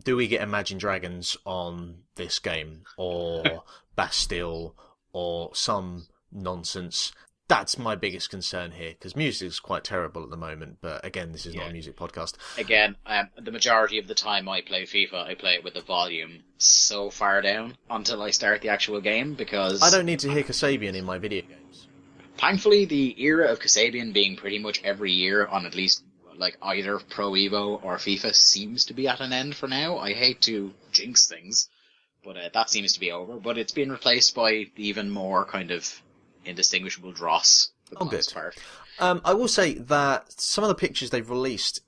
do we get Imagine Dragons on this game? Or Bastille? Or some nonsense? That's my biggest concern here, because music is quite terrible at the moment, but again, this is not a music podcast. Again, the majority of the time I play FIFA, I play it with the volume so far down until I start the actual game, because I don't need to hear Kasabian in my video games. Thankfully, the era of Kasabian being pretty much every year on at least like either Pro Evo or FIFA seems to be at an end for now. I hate to jinx things, but that seems to be over. But it's been replaced by even more kind of indistinguishable dross for the most part. I will say that some of the pictures they've released,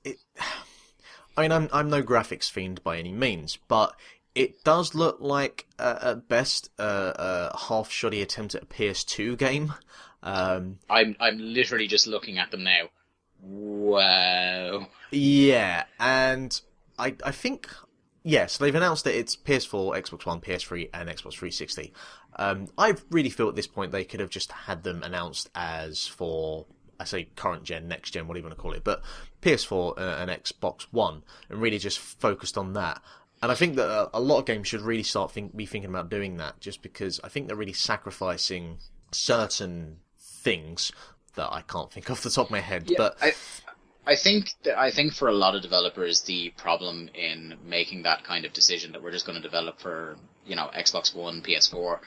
I mean, I'm no graphics fiend by any means, but it does look like, at best, a half-shoddy attempt at a PS2 game. I'm literally just looking at them now. Wow. Yeah, and I think, yes, they've announced that it's PS4, Xbox One, PS3, and Xbox 360. I really feel at this point they could have just had them announced as for, I say current gen, next gen, whatever you want to call it, but PS4 and Xbox One, and really just focused on that. And I think that a lot of games should really start be thinking about doing that, just because I think they're really sacrificing certain things that I can't think off the top of my head. Yeah, but I think for a lot of developers, the problem in making that kind of decision that we're just going to develop for, Xbox One, PS4,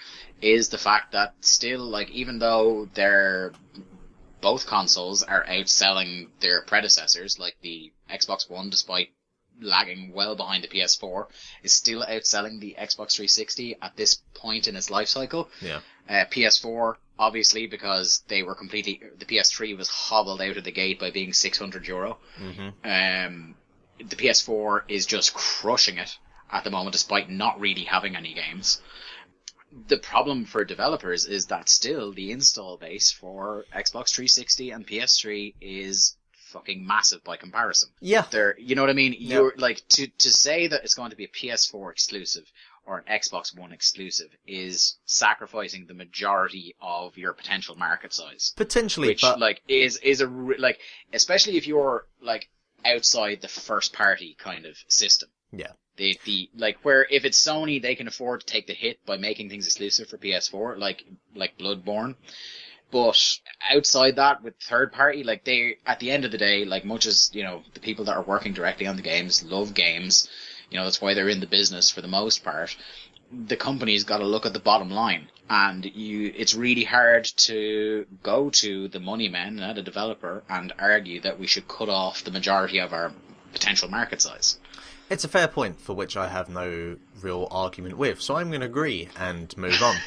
is the fact that still, like, even though both consoles are outselling their predecessors, like the Xbox One, despite lagging well behind the PS4, is still outselling the Xbox 360 at this point in its life cycle. Yeah. PS4, obviously, because the PS3 was hobbled out of the gate by being €600. Mm-hmm. The PS4 is just crushing it at the moment, despite not really having any games. The problem for developers is that still the install base for Xbox 360 and PS3 is fucking massive by comparison. Yeah. You know what I mean? Yeah. You're like, to say that it's going to be a PS4 exclusive or an Xbox One exclusive is sacrificing the majority of your potential market size. Potentially, which, but is especially if you're like outside the first party kind of system. yeah. Where if it's Sony, they can afford to take the hit by making things exclusive for PS4, like Bloodborne. But outside that, with third party, they, at the end of the day, much as, the people that are working directly on the games love games, that's why they're in the business for the most part, the company's got to look at the bottom line. And it's really hard to go to the money men and a developer and argue that we should cut off the majority of our potential market size. It's a fair point for which I have no real argument with, so I'm going to agree and move on.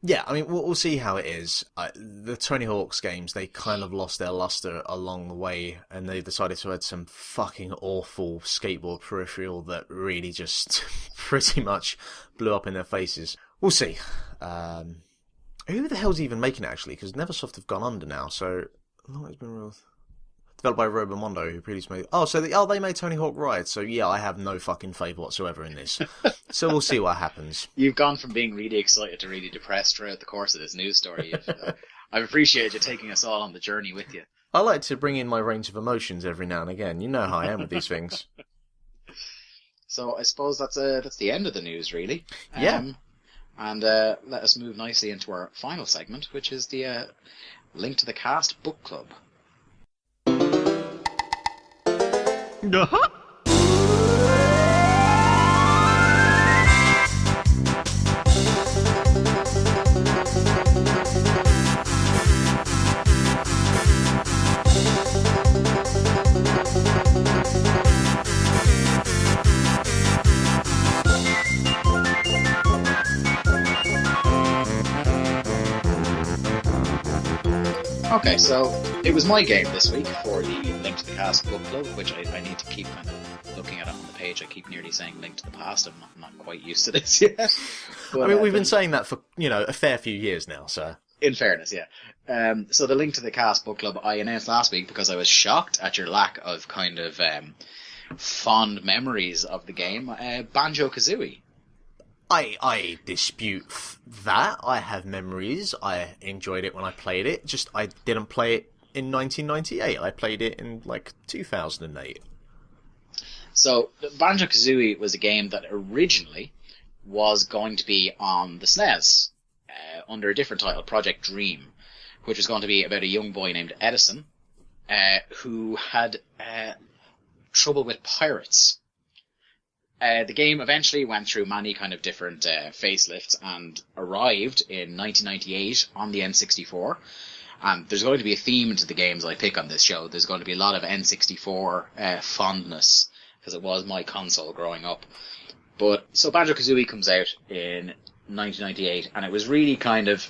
Yeah, I mean, we'll see how it is. The Tony Hawk's games, they kind of lost their luster along the way, and they decided to add some fucking awful skateboard peripheral that really just pretty much blew up in their faces. We'll see. Who the hell's even making it, actually? Because Neversoft have gone under now, so I don't know it's been real. Developed by Robomondo, who previously made... they made Tony Hawk Ride, so yeah, I have no fucking favour whatsoever in this. So we'll see what happens. You've gone from being really excited to really depressed throughout the course of this news story. I've appreciated you taking us all on the journey with you. I like to bring in my range of emotions every now and again. You know how I am with these things. So I suppose that's the end of the news, really. Yeah. And let us move nicely into our final segment, which is the Link to the Cast Book Club. Okay, so it was my game this week for the Link to the Past book club, which I need to keep kind of looking at it on the page. I keep nearly saying Link to the Past. I'm not quite used to this yet. But, I mean, we've been saying that for, a fair few years now, so... In fairness, yeah. So the Link to the Cast book club I announced last week because I was shocked at your lack of kind of fond memories of the game. Banjo Kazooie. I dispute that. I have memories. I enjoyed it when I played it. Just I didn't play it in 1998. I played it in 2008. So Banjo Kazooie was a game that originally was going to be on the SNES under a different title, Project Dream, which was going to be about a young boy named Edison who had trouble with pirates. The game eventually went through many kind of different facelifts and arrived in 1998 on the N64. And there's going to be a theme to the games I pick on this show. There's going to be a lot of N64 fondness, because it was my console growing up. But so Banjo Kazooie comes out in 1998, and it was really kind of...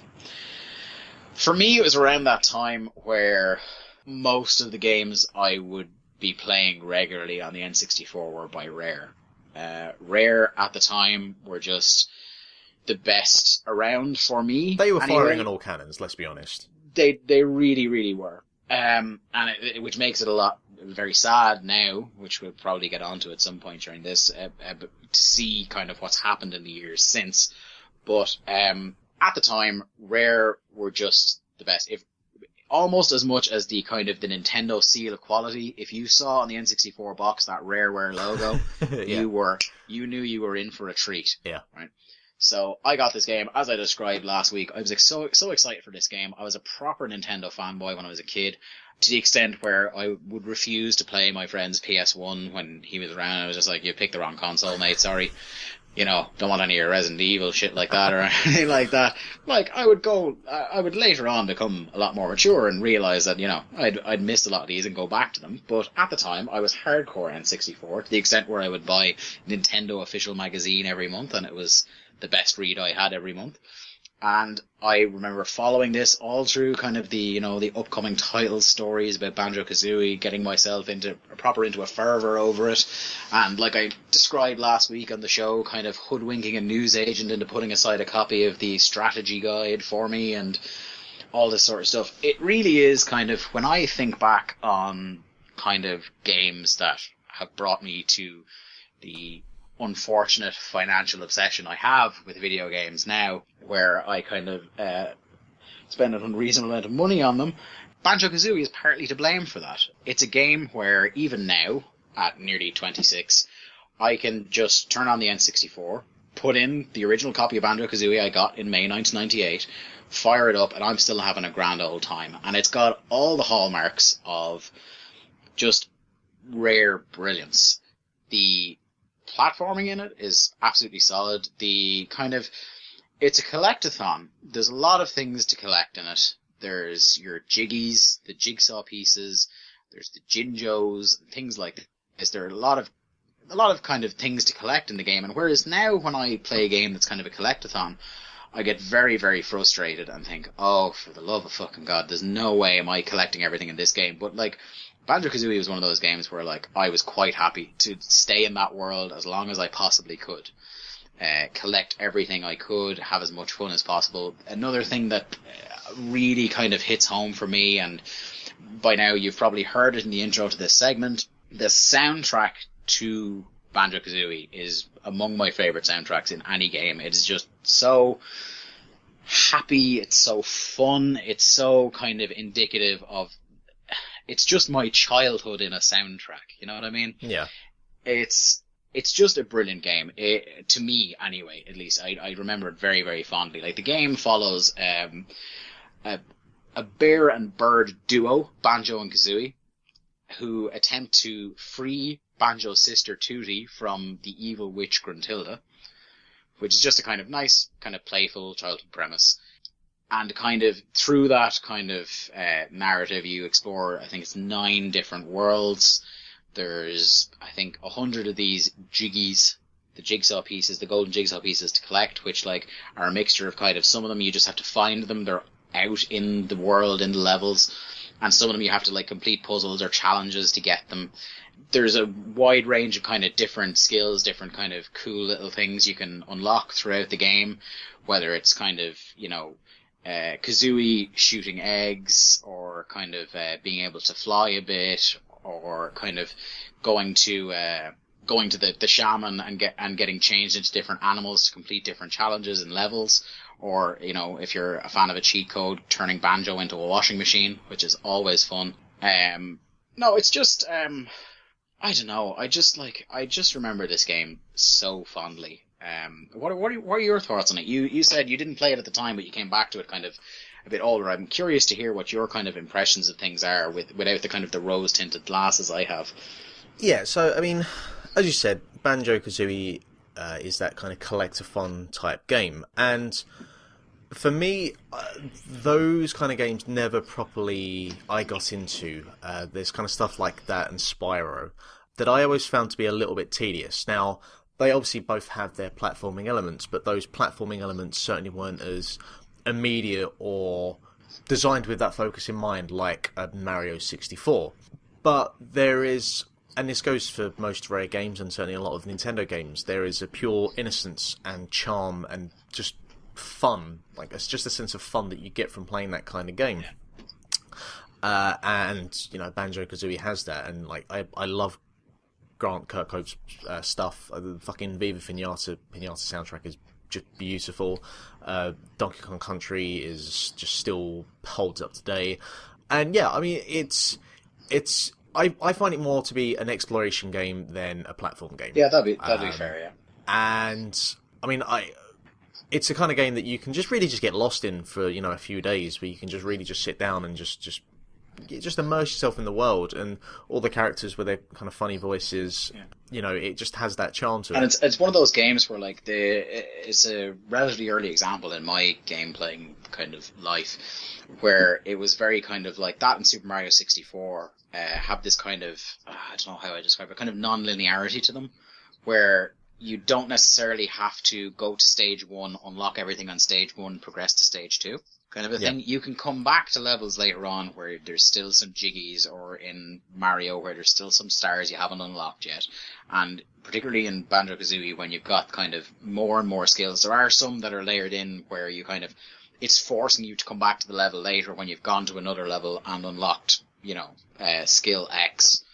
For me, it was around that time where most of the games I would be playing regularly on the N64 were by Rare. Rare at the time were just the best around for me. They were firing on all cannons, let's be honest. They really, really were. Which makes it very sad now, which we'll probably get onto at some point during this, to see kind of what's happened in the years since. But at the time, Rare were just the best. If almost as much as the kind of the Nintendo seal of quality. If you saw on the N64 box that Rareware logo, yeah. you knew you were in for a treat. Yeah. Right. So I got this game, as I described last week. I was so excited for this game. I was a proper Nintendo fanboy when I was a kid, to the extent where I would refuse to play my friend's PS1 when he was around. I was just like, you picked the wrong console, mate, sorry. You know, don't want any of your Resident Evil shit like that or anything like that. Like, I would later on become a lot more mature and realize that, you know, I'd missed a lot of these and go back to them. But at the time, I was hardcore N64, to the extent where I would buy Nintendo official magazine every month, and it was the best read I had every month. And I remember following this all through kind of the, you know, the upcoming title stories about Banjo Kazooie, getting myself into a fervor over it. And like I described last week on the show, kind of hoodwinking a news agent into putting aside a copy of the strategy guide for me and all this sort of stuff. It really is kind of, when I think back on kind of games that have brought me to the unfortunate financial obsession I have with video games now, where I kind of spend an unreasonable amount of money on them, Banjo Kazooie is partly to blame for that. It's a game where even now, at nearly 26, I can just turn on the N64, put in the original copy of Banjo Kazooie I got in May 1998, fire it up, and I'm still having a grand old time. And it's got all the hallmarks of just rare brilliance. The platforming in it is absolutely solid. It's a collectathon. There's a lot of things to collect in it. There's your jiggies, the jigsaw pieces, there's the Jinjos, things like this. There are a lot of kind of things to collect in the game. And whereas now when I play a game that's kind of a collectathon, I get very, very frustrated and think, oh, for the love of fucking God, there's no way am I collecting everything in this game. But like, Banjo Kazooie was one of those games where like I was quite happy to stay in that world as long as I possibly could. Collect everything I could, have as much fun as possible. Another thing that really kind of hits home for me, and by now you've probably heard it in the intro to this segment, the soundtrack to Banjo Kazooie is among my favourite soundtracks in any game. It is just so happy, it's so fun, it's so kind of indicative of, it's just my childhood in a soundtrack, you know what I mean? Yeah. It's just a brilliant game, to me anyway, at least. I remember it very, very fondly. Like, the game follows a bear and bird duo, Banjo and Kazooie, who attempt to free Banjo's sister Tootie from the evil witch Gruntilda, which is just a kind of nice, kind of playful childhood premise. And kind of through that kind of narrative, you explore, I think it's 9 different worlds. There's, I think, 100 of these jiggies, the jigsaw pieces, the golden jigsaw pieces to collect, which like are a mixture of kind of, some of them you just have to find them, they're out in the world, in the levels, and some of them you have to like complete puzzles or challenges to get them. There's a wide range of kind of different skills, different kind of cool little things you can unlock throughout the game, whether it's kind of, you know, Kazooie shooting eggs, or kind of being able to fly a bit, or kind of going to the shaman and getting changed into different animals to complete different challenges and levels, or, you know, if you're a fan of a cheat code, turning Banjo into a washing machine, which is always fun. No, it's just I don't know. I just remember this game so fondly. What are your thoughts on it? You said you didn't play it at the time, but you came back to it kind of a bit older. I'm curious to hear what your kind of impressions of things are without the kind of the rose-tinted glasses I have. Yeah, so, I mean, as you said, Banjo-Kazooie is that kind of collectathon type game. And for me, those kind of games never properly I got into. There's kind of stuff like that and Spyro that I always found to be a little bit tedious. Now, they obviously both have their platforming elements, but those platforming elements certainly weren't as immediate or designed with that focus in mind like Mario 64. But there is, and this goes for most Rare games and certainly a lot of Nintendo games, there is a pure innocence and charm and just fun. Like, it's just a sense of fun that you get from playing that kind of game. And, you know, Banjo Kazooie has that, and, like, I love Grant Kirkhope's stuff. The fucking Viva Pinata soundtrack is just beautiful. Donkey Kong Country is just still holds up today. And yeah, I mean, I find it more to be an exploration game than a platform game. Yeah, that'd be fair, yeah. And, I mean, it's a kind of game that you can just really just get lost in for, you know, a few days, where you can just really just sit down and just immerse yourself in the world, and all the characters with their kind of funny voices. Yeah. You know, it just has that charm to it. And it's one of those games where, like, it's a relatively early example in my game playing kind of life, where it was very kind of like that, and Super Mario 64 have this kind of, I don't know how I describe it, kind of non-linearity to them, where you don't necessarily have to go to stage 1, unlock everything on stage 1, progress to stage 2. Kind of a thing. You can come back to levels later on where there's still some jiggies, or in Mario where there's still some stars you haven't unlocked yet. And particularly in Banjo Kazooie, when you've got kind of more and more skills, there are some that are layered in where you kind of, it's forcing you to come back to the level later when you've gone to another level and unlocked, you know, skill X.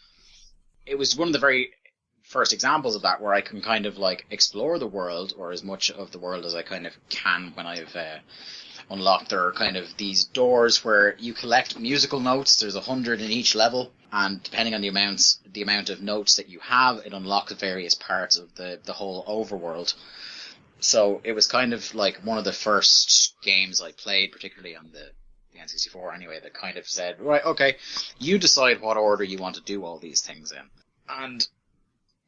It was one of the very first examples of that, where I can kind of like explore the world, or as much of the world as I kind of can when I've unlocked. There are kind of these doors where you collect musical notes. There's 100 in each level, and depending on the amount of notes that you have, it unlocks various parts of the whole overworld. So it was kind of like one of the first games I played, particularly on the N64 anyway, that kind of said, right, okay, you decide what order you want to do all these things in. And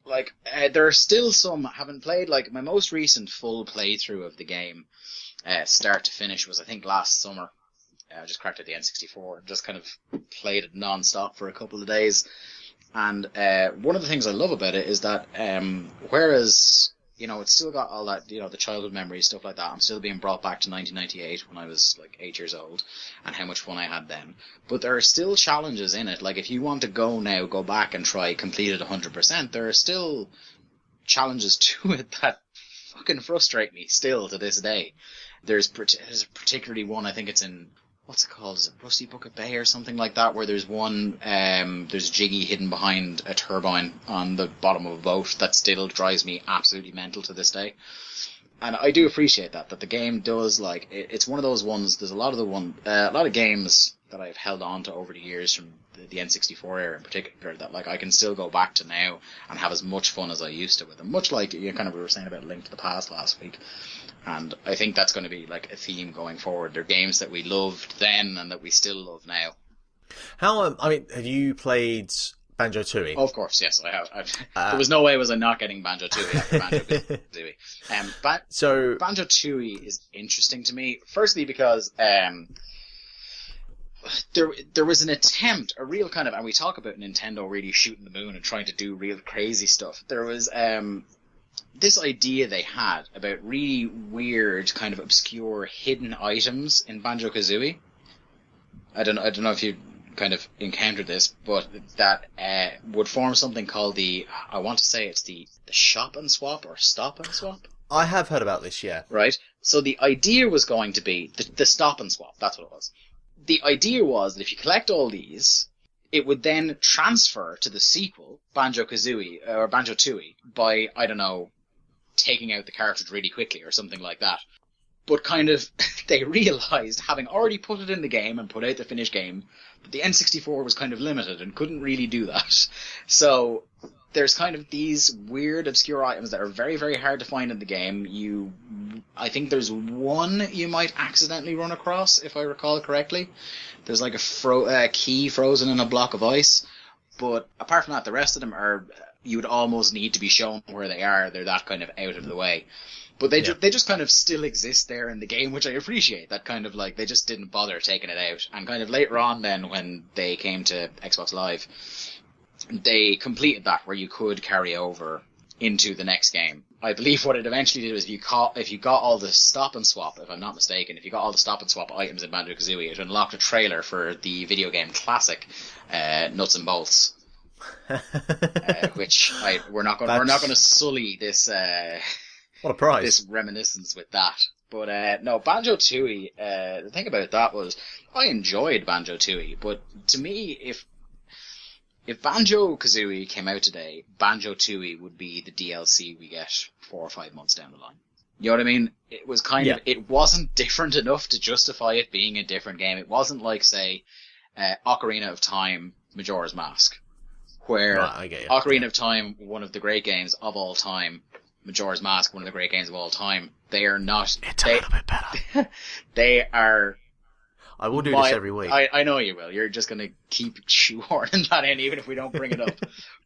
like, there are still some I haven't played. Like, my most recent full playthrough of the game, start to finish, was I think last summer. I just cracked out the N64 and just kind of played it non-stop for a couple of days. And one of the things I love about it is that whereas, you know, it's still got all that, you know, the childhood memories, stuff like that, I'm still being brought back to 1998 when I was like 8 years old, and how much fun I had then. But there are still challenges in it. Like, if you want to go back and try complete it 100%, there are still challenges to it that fucking frustrate me still to this day. There's particularly one, I think it's in, what's it called? Is it Rusty Bucket Bay or something like that? Where there's one, there's Jiggy hidden behind a turbine on the bottom of a boat that still drives me absolutely mental to this day. And I do appreciate that the game does, like, it's one of those ones. There's a lot of games that I've held on to over the years from the N64 era in particular, that like I can still go back to now and have as much fun as I used to with them. Much like we were saying about Link to the Past last week. And I think that's going to be like a theme going forward. They're games that we loved then and that we still love now. Have you played Banjo Tooie? Oh, of course, yes, I have. There was no way was I not getting Banjo Tooie after Banjo Kazooie. So Banjo Tooie is interesting to me. Firstly, because there was an attempt, a real kind of, and we talk about Nintendo really shooting the moon and trying to do real crazy stuff. There was this idea they had about really weird, kind of obscure, hidden items in Banjo Kazooie. I don't know if you kind of encountered this, but that would form something called I want to say it's the shop and swap or stop and swap. I have heard about this, yeah. Right. So the idea was going to be the stop and swap. That's what it was. The idea was that if you collect all these, it would then transfer to the sequel, Banjo Kazooie or Banjo Tooie, by, I don't know, taking out the cartridge really quickly or something like that. But kind of, they realized, having already put it in the game and put out the finished game, that the N64 was kind of limited and couldn't really do that. So there's kind of these weird, obscure items that are very, very hard to find in the game. I think there's one you might accidentally run across, if I recall correctly. There's like a key frozen in a block of ice. But apart from that, the rest of them you would almost need to be shown where they are. They're that kind of out of the way. But they just kind of still exist there in the game, which I appreciate. That kind of like, they just didn't bother taking it out. And kind of later on then, when they came to Xbox Live, they completed that where you could carry over into the next game. I believe what it eventually did was if you got all the stop and swap, if I'm not mistaken, if you got all the stop and swap items in Banjo Kazooie, it unlocked a trailer for the video game classic Nuts and Bolts, which we're not going to sully this. What a prize! This reminiscence with that. But no, Banjo Tooie. The thing about that was I enjoyed Banjo Tooie, but to me, if Banjo Kazooie came out today, Banjo Tooie would be the DLC we get 4 or 5 months down the line. You know what I mean? It was kind of, it wasn't different enough to justify it being a different game. It wasn't like, say, Ocarina of Time, Majora's Mask, where Ocarina of Time, one of the great games of all time, Majora's Mask, one of the great games of all time, they are not... It's a little bit better. They are... I will do this every week. I know you will. You're just going to keep shoehorning that in even if we don't bring it up.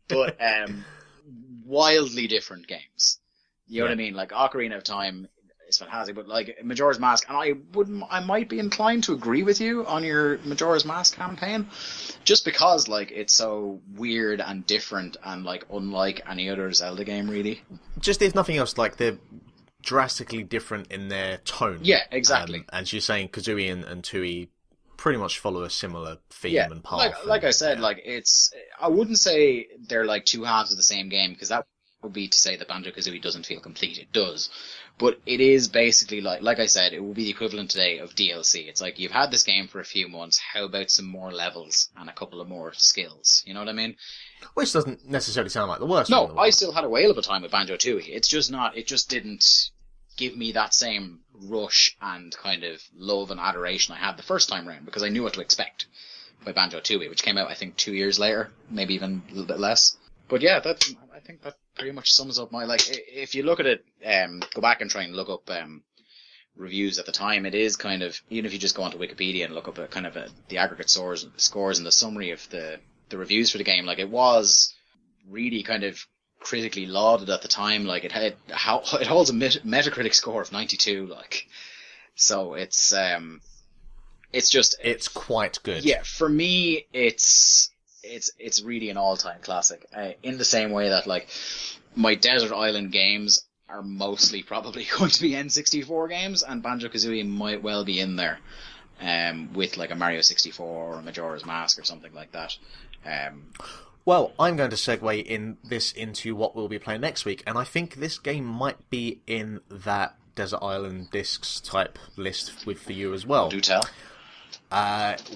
But wildly different games. You know what I mean? Like Ocarina of Time is fantastic, but like Majora's Mask, and I might be inclined to agree with you on your Majora's Mask campaign, just because like it's so weird and different and like unlike any other Zelda game, really. Just if nothing else, like they're drastically different in their tone. Yeah, exactly. And she's saying Kazooie and Tooie pretty much follow a similar theme and path. Like I said, like it's... I wouldn't say they're like two halves of the same game, because that would be to say that Banjo-Kazooie doesn't feel complete. It does. But it is basically like I said, it would be the equivalent today of DLC. It's like, you've had this game for a few months, how about some more levels and a couple of more skills? You know what I mean? Which doesn't necessarily sound like the worst. No, I still had a whale of a time with Banjo-Tooie. It's just not... It just didn't give me that same rush and kind of love and adoration I had the first time round, because I knew what to expect by Banjo-Tooie, which came out I think 2 years later, maybe even a little bit less. But yeah, I think that pretty much sums up my, like, if you look at it, go back and try and look up reviews at the time, it is kind of, even if you just go onto Wikipedia and look up the aggregate scores and the summary of the reviews for the game, like, it was really kind of critically lauded at the time. Like, it holds a Metacritic score of 92, like, so it's quite good. Yeah, for me, it's really an all-time classic. In the same way that, like, my Desert Island games are mostly probably going to be N64 games, and Banjo-Kazooie might well be in there, with like a Mario 64 or a Majora's Mask or something like that. Well, I'm going to segue into what we'll be playing next week, and I think this game might be in that Desert Island Discs type list for you as well. Do tell.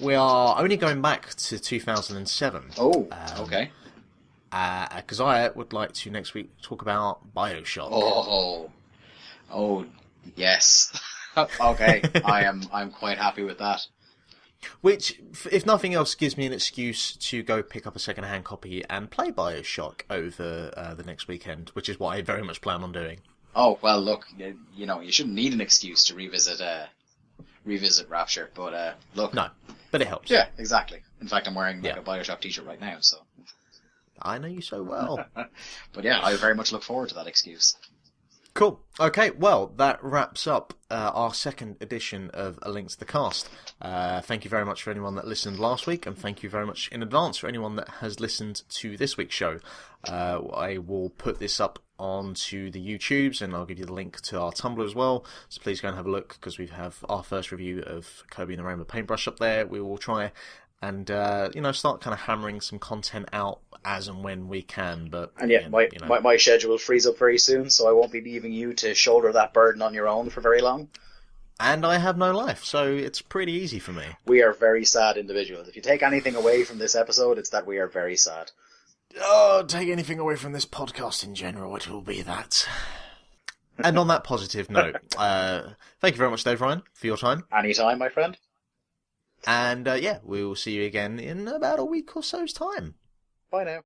We are only going back to 2007. Oh, okay. Because I would like to next week talk about BioShock. Oh, yes. Okay, I'm quite happy with that. Which, if nothing else, gives me an excuse to go pick up a second-hand copy and play BioShock over the next weekend, which is what I very much plan on doing. Oh, well, look, you know, you shouldn't need an excuse to revisit Rapture, but look. No, but it helps. Yeah, exactly. In fact, I'm wearing a BioShock t-shirt right now, so. I know you so well. But yeah, I very much look forward to that excuse. Cool. Okay, well, that wraps up our second edition of A Link to the Cast. Thank you very much for anyone that listened last week, and thank you very much in advance for anyone that has listened to this week's show. I will put this up onto the YouTubes, and I'll give you the link to our Tumblr as well, so please go and have a look, because we have our first review of Kirby The Rainbow Paintbrush up there. We will try and start kind of hammering some content out as and when we can. But and yeah, my schedule frees up very soon, so I won't be leaving you to shoulder that burden on your own for very long. And I have no life, so it's pretty easy for me. We are very sad individuals. If you take anything away from this episode, it's that we are very sad. Oh, take anything away from this podcast in general, it will be that. And on that positive note, thank you very much, Dave Ryan, for your time. Anytime, my friend. And we will see you again in about a week or so's time. Bye now.